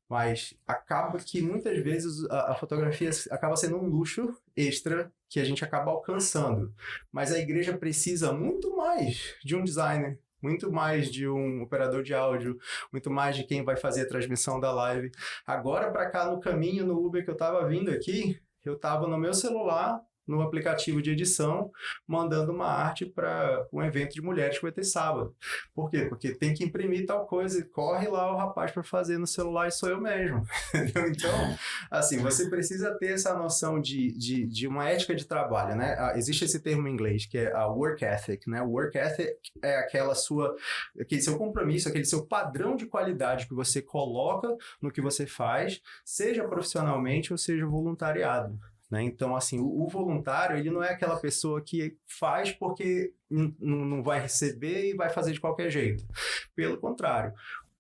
mas acaba que muitas vezes a fotografia acaba sendo um luxo extra que a gente acaba alcançando. Mas a igreja precisa muito mais de um designer, muito mais de um operador de áudio, muito mais de quem vai fazer a transmissão da live. Agora, para cá, no caminho, no Uber que eu estava vindo aqui, eu estava no meu celular, no aplicativo de edição, mandando uma arte para um evento de mulheres que vai ter sábado. Por quê? Porque tem que imprimir tal coisa, corre lá o rapaz para fazer no celular e sou eu mesmo. Então, assim, você precisa ter essa noção de uma ética de trabalho, né? Existe esse termo em inglês, que é a work ethic, né? Work ethic é aquele seu compromisso, aquele seu padrão de qualidade que você coloca no que você faz, seja profissionalmente ou seja voluntariado. Né? Então, assim, o voluntário, ele não é aquela pessoa que faz porque não vai receber e vai fazer de qualquer jeito. Pelo contrário,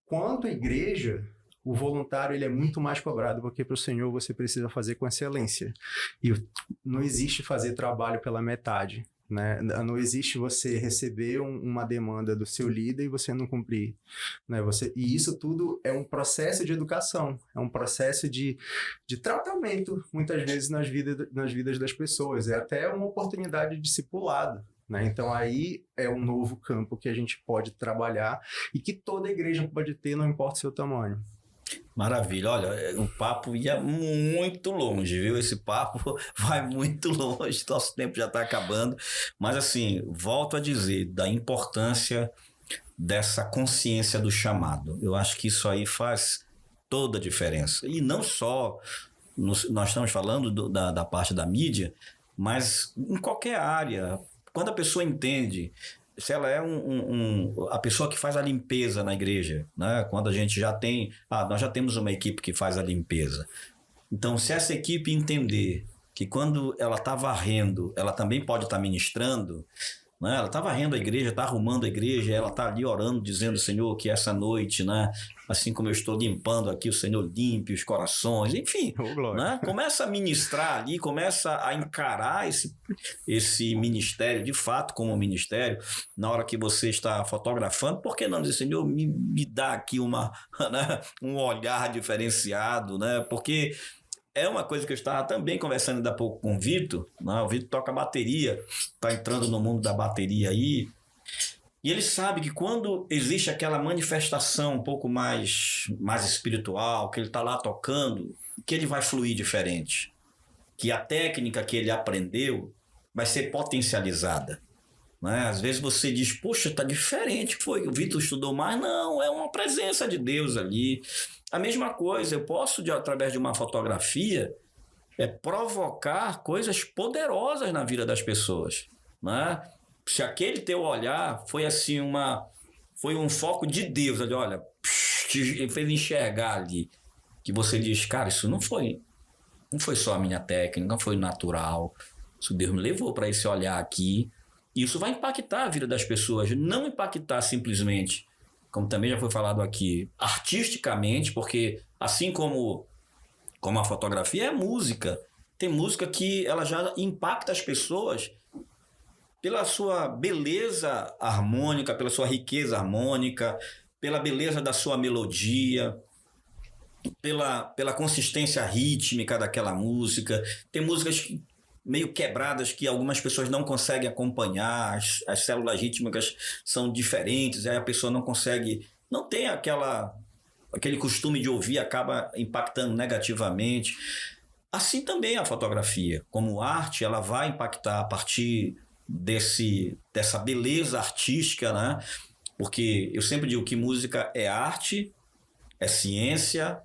quanto à igreja, o voluntário ele é muito mais cobrado, porque para o Senhor você precisa fazer com excelência. E não existe fazer trabalho pela metade. né? Não existe você receber uma demanda do seu líder e você não cumprir, né? E isso tudo é um processo de educação, é um processo de tratamento, muitas vezes, nas vidas das pessoas. É até uma oportunidade de discipulado, né? Então, aí é um novo campo que a gente pode trabalhar e que toda igreja pode ter, não importa o seu tamanho. Maravilha, olha, o papo ia muito longe, viu? Esse papo vai muito longe, nosso tempo já está acabando, mas assim, volto a dizer da importância dessa consciência do chamado. Eu acho que isso aí faz toda a diferença. E não só, nós estamos falando da parte da mídia, mas em qualquer área. Quando a pessoa entende, se ela é a pessoa que faz a limpeza na igreja, né? Quando a gente já tem... nós já temos uma equipe que faz a limpeza. Então, se essa equipe entender que quando ela está varrendo, ela também pode estar ministrando, né? Ela está varrendo a igreja, está arrumando a igreja, ela está ali orando, dizendo, Senhor, que essa noite, né? Assim como eu estou limpando aqui, o Senhor limpe os corações, enfim, né? Começa a ministrar ali, começa a encarar esse ministério, de fato, como ministério, na hora que você está fotografando, por que não dizer, Senhor, me dá aqui né? Um olhar diferenciado, né? Porque é uma coisa que eu estava também conversando ainda há pouco com o Vitor, né? O Vitor toca bateria, está entrando no mundo da bateria aí, e ele sabe que quando existe aquela manifestação um pouco mais espiritual, que ele está lá tocando, que ele vai fluir diferente, que a técnica que ele aprendeu vai ser potencializada. Né? Às vezes você diz, poxa, está diferente, o Vitor estudou mais. Não, é uma presença de Deus ali. A mesma coisa, eu posso, através de uma fotografia, provocar coisas poderosas na vida das pessoas. Né? Se aquele teu olhar foi assim foi um foco de Deus, ali, olha, te fez enxergar ali, que você diz, cara, isso não foi só a minha técnica, não foi natural, isso Deus me levou para esse olhar aqui. Isso vai impactar a vida das pessoas, não impactar simplesmente, como também já foi falado aqui, artisticamente, porque assim como a fotografia é música, tem música que ela já impacta as pessoas pela sua beleza harmônica, pela sua riqueza harmônica, pela beleza da sua melodia, pela consistência rítmica daquela música. Tem músicas meio quebradas que algumas pessoas não conseguem acompanhar, as células rítmicas são diferentes, aí a pessoa não tem aquele costume de ouvir, acaba impactando negativamente. Assim também a fotografia, como arte, ela vai impactar a partir dessa beleza artística, né? Porque eu sempre digo que música é arte, é ciência,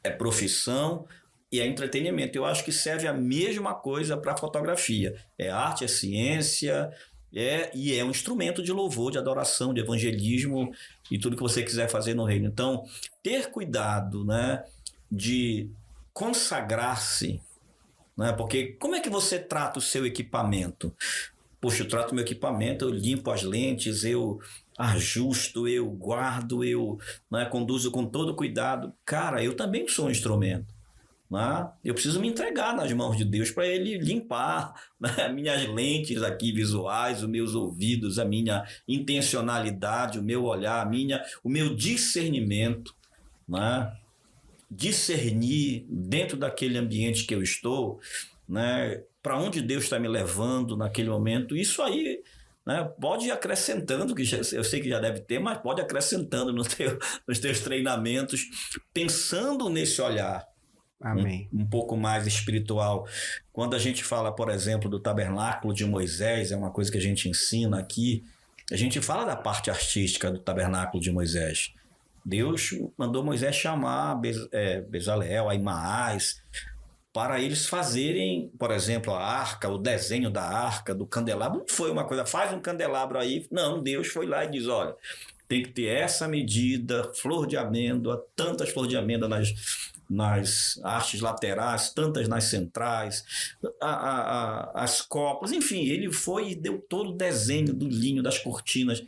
é profissão e é entretenimento. Eu acho que serve a mesma coisa para a fotografia. É arte, é ciência, e é um instrumento de louvor, de adoração, de evangelismo e tudo que você quiser fazer no reino. Então, ter cuidado, né, de consagrar-se, né? Porque como é que você trata o seu equipamento? Poxa, eu trato meu equipamento, eu limpo as lentes, eu ajusto, eu guardo, eu, né, conduzo com todo cuidado. Cara, eu também sou um instrumento. Né? Eu preciso me entregar nas mãos de Deus para Ele limpar, né, minhas lentes aqui visuais, os meus ouvidos, a minha intencionalidade, o meu olhar, o meu discernimento. Né? Discernir dentro daquele ambiente que eu estou, né, para onde Deus está me levando naquele momento. Isso aí, né, pode ir acrescentando, que eu sei que já deve ter, mas pode ir acrescentando nos teus treinamentos, pensando nesse olhar. Amém. Um pouco mais espiritual. Quando a gente fala, por exemplo, do tabernáculo de Moisés, é uma coisa que a gente ensina aqui, a gente fala da parte artística do tabernáculo de Moisés. Deus mandou Moisés chamar Bezaleel, Aimaas, para eles fazerem, por exemplo, a arca, o desenho da arca, do candelabro. Não foi uma coisa, faz um candelabro aí. Não, Deus foi lá e diz, olha, tem que ter essa medida, flor de amêndoa, tantas flores de amêndoa nas hastes laterais, tantas nas centrais, as copas, enfim, ele foi e deu todo o desenho do linho, das cortinas.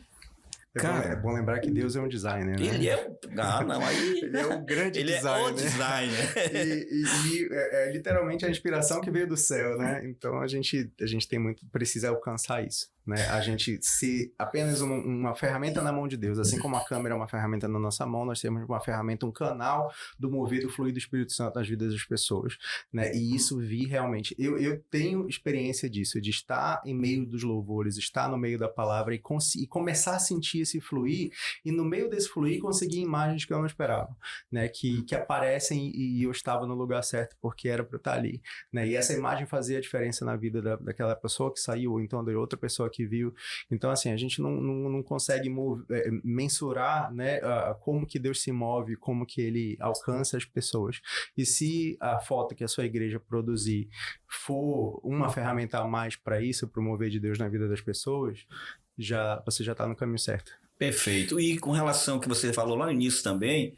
Cara, é bom lembrar que Deus é um designer, né? Ele é o... Ah, não, aí... Ele é o grande ele designer. É o designer. E é literalmente a inspiração que veio do céu, né? Então a gente precisa alcançar isso, né? A gente se apenas uma ferramenta na mão de Deus, assim como a câmera é uma ferramenta na nossa mão, nós temos uma ferramenta, um canal do mover do fluir do Espírito Santo nas vidas das pessoas, né? E isso realmente, eu tenho experiência disso, de estar em meio dos louvores, estar no meio da palavra e começar a sentir esse fluir, e no meio desse fluir conseguir imagens que eu não esperava, né? Que aparecem e eu estava no lugar certo porque era para eu estar ali, né? E essa imagem fazia a diferença na vida daquela pessoa que saiu, ou então da outra pessoa que viu. Então, assim, a gente não consegue mensurar, né, como que Deus se move, como que ele alcança as pessoas. E se a foto que a sua igreja produzir for uma ferramenta a mais para isso, para o mover de Deus na vida das pessoas, você já está no caminho certo. Perfeito. E com relação ao que você falou lá no início também,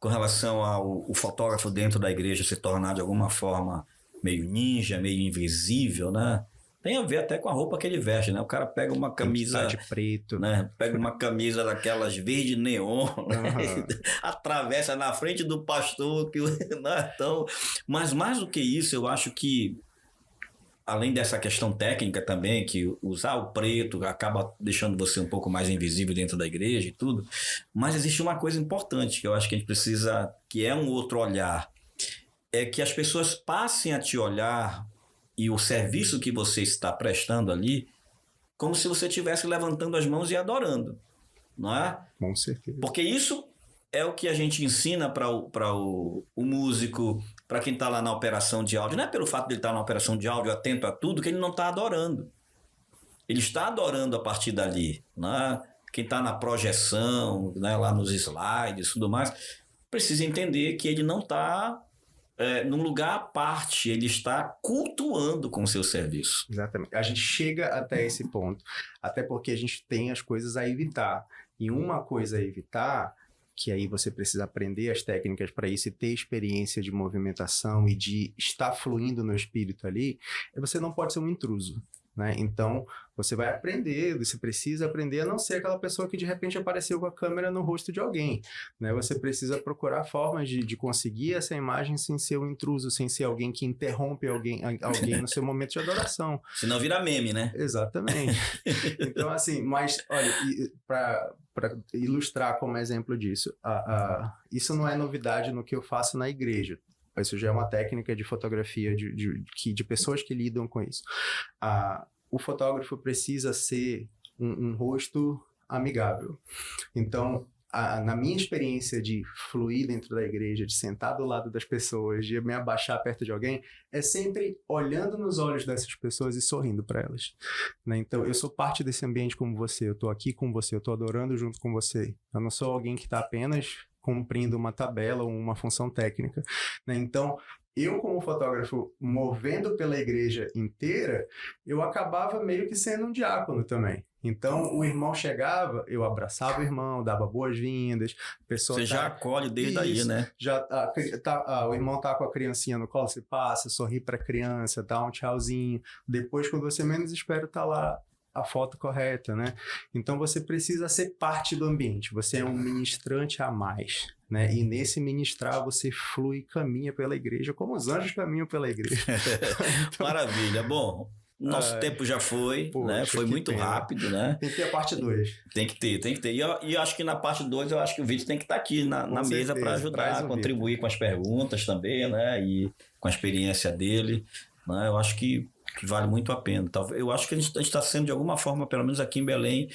com relação ao fotógrafo dentro da igreja se tornar de alguma forma meio ninja, meio invisível, né? Tem a ver até com a roupa que ele veste, né? O cara pega uma camisa... de preto. Né? Pega uma camisa daquelas verde neon, né? Atravessa na frente do pastor. Né? Então, mas mais do que isso, eu acho que, além dessa questão técnica também, que usar o preto acaba deixando você um pouco mais invisível dentro da igreja e tudo, mas existe uma coisa importante que eu acho que a gente precisa, que é um outro olhar, é que as pessoas passem a te olhar e o serviço que você está prestando ali, como se você estivesse levantando as mãos e adorando, não é? Com certeza. Porque isso é o que a gente ensina para o músico, para quem está lá na operação de áudio. Não é pelo fato de ele estar na operação de áudio atento a tudo que ele não está adorando. Ele está adorando a partir dali, né? Quem está na projeção, né, lá nos slides e tudo mais, precisa entender que ele não está num lugar à parte, ele está cultuando com o seu serviço. Exatamente. A gente chega até esse ponto, até porque a gente tem as coisas a evitar. E uma coisa a evitar, que aí você precisa aprender as técnicas para isso e ter experiência de movimentação e de estar fluindo no espírito ali, você não pode ser um intruso, né? Então, você vai aprender, você precisa aprender a não ser aquela pessoa que de repente apareceu com a câmera no rosto de alguém, né? Você precisa procurar formas de conseguir essa imagem sem ser um intruso, sem ser alguém que interrompe alguém no seu momento de adoração. Senão vira meme, né? Exatamente. Então, assim, mas, olha, para ilustrar como exemplo disso, isso não é novidade no que eu faço na igreja. Isso já é uma técnica de fotografia de pessoas que lidam com isso. O fotógrafo precisa ser um rosto amigável. Então, na minha experiência de fluir dentro da igreja, de sentar do lado das pessoas, de me abaixar perto de alguém, é sempre olhando nos olhos dessas pessoas e sorrindo para elas, né? Então, eu sou parte desse ambiente como você, eu estou aqui com você, eu estou adorando junto com você. Eu não sou alguém que está apenas cumprindo uma tabela ou uma função técnica, né? Então, eu como fotógrafo movendo pela igreja inteira, eu acabava meio que sendo um diácono também. Então, o irmão chegava, eu abraçava o irmão, dava boas-vindas. Você já acolhe desde aí, né? O irmão tá com a criancinha no colo, você passa, sorri para a criança, dá um tchauzinho. Depois, quando você menos espera, tá lá a foto correta, né? Então, você precisa ser parte do ambiente. Você é um ministrante a mais, né? E nesse ministrar, você flui e caminha pela igreja, como os anjos caminham pela igreja. Então, maravilha. Bom, nosso tempo já foi, né? Foi muito rápido, né? Tem que ter a parte 2. Tem que ter. E eu acho que na parte 2, eu acho que o Vítor tem que estar aqui na mesa para ajudar, contribuir com as perguntas também, né? E com a experiência dele, né? Eu acho que vale muito a pena. Eu acho que a gente está sendo, de alguma forma, pelo menos aqui em Belém,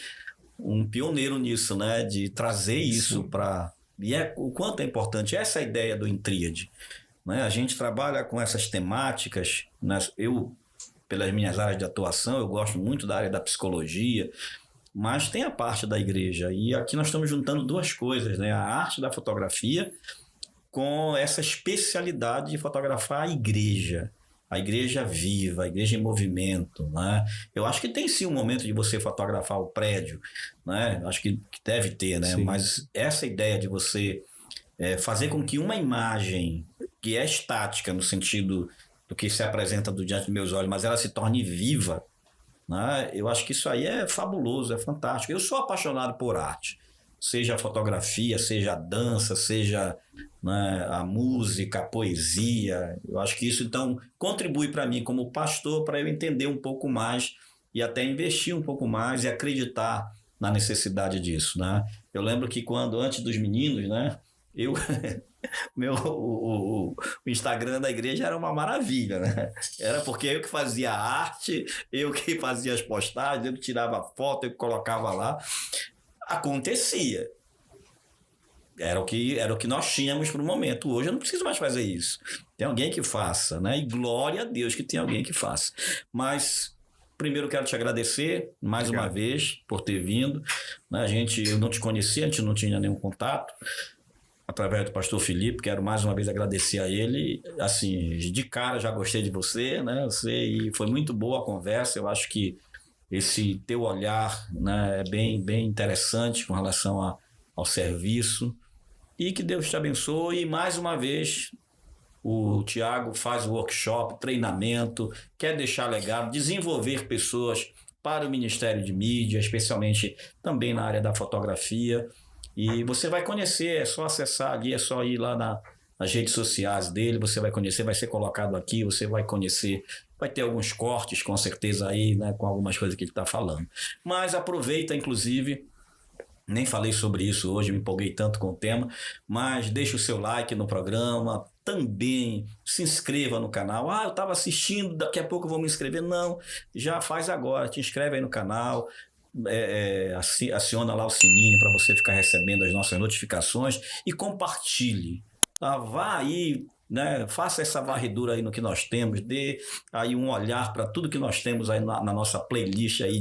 um pioneiro nisso, né? De trazer isso para... E o quanto é importante essa ideia do Intríade, né? A gente trabalha com essas temáticas, né? Pelas minhas áreas de atuação, eu gosto muito da área da psicologia, mas tem a parte da igreja. E aqui nós estamos juntando duas coisas, né? A arte da fotografia com essa especialidade de fotografar a igreja viva, a igreja em movimento, né? Eu acho que tem sim um momento de você fotografar o prédio, né? Acho que deve ter, né? Sim. Mas essa ideia de você fazer com que uma imagem que é estática no sentido do que se apresenta diante dos meus olhos, mas ela se torne viva, né? Eu acho que isso aí é fabuloso, é fantástico. Eu sou apaixonado por arte, seja a fotografia, seja a dança, seja, né, a música, a poesia. Eu acho que isso, então, contribui para mim como pastor, para eu entender um pouco mais e até investir um pouco mais e acreditar na necessidade disso, né? Eu lembro que quando, antes dos meninos, né, eu... o Instagram da igreja era uma maravilha, né? Era porque eu que fazia a arte, eu que fazia as postagens, eu que tirava foto, eu que colocava lá. Acontecia. Era o que nós tínhamos para o momento. Hoje eu não preciso mais fazer isso. Tem alguém que faça, né? E glória a Deus que tem alguém que faça. Mas primeiro quero te agradecer mais uma vez por ter vindo. Eu não te conhecia, a gente não tinha nenhum contato. Através do pastor Felipe, quero mais uma vez agradecer a ele. Assim, de cara já gostei de você, né? E foi muito boa a conversa. Eu acho que esse teu olhar, né, é bem interessante com relação ao serviço. E que Deus te abençoe. E mais uma vez, o Tiago faz workshop, treinamento, quer deixar legado, desenvolver pessoas para o Ministério de Mídia, especialmente também na área da fotografia. E você vai conhecer, é só acessar ali, é só ir lá nas redes sociais dele, você vai conhecer, vai ser colocado aqui, você vai conhecer, vai ter alguns cortes com certeza aí, né, com algumas coisas que ele está falando. Mas aproveita, inclusive, nem falei sobre isso hoje, me empolguei tanto com o tema, mas deixa o seu like no programa, também se inscreva no canal. Eu estava assistindo, daqui a pouco eu vou me inscrever. Não, já faz agora, te inscreve aí no canal, aciona lá o sininho para você ficar recebendo as nossas notificações e compartilhe. Tá? Vá aí, né? Faça essa varredura aí no que nós temos, dê aí um olhar para tudo que nós temos aí na nossa playlist aí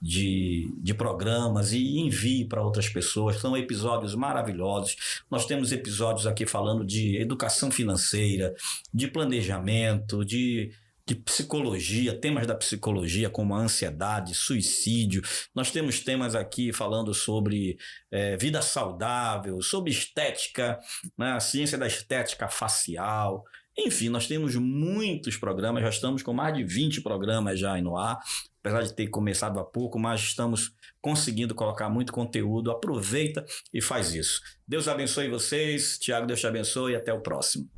de programas e envie para outras pessoas. São episódios maravilhosos. Nós temos episódios aqui falando de educação financeira, de planejamento, de psicologia, temas da psicologia como a ansiedade, suicídio. Nós temos temas aqui falando sobre vida saudável, sobre estética, né, a ciência da estética facial. Enfim, nós temos muitos programas, já estamos com mais de 20 programas já no ar, apesar de ter começado há pouco, mas estamos conseguindo colocar muito conteúdo. Aproveita e faz isso. Deus abençoe vocês. Tiago, Deus te abençoe e até o próximo.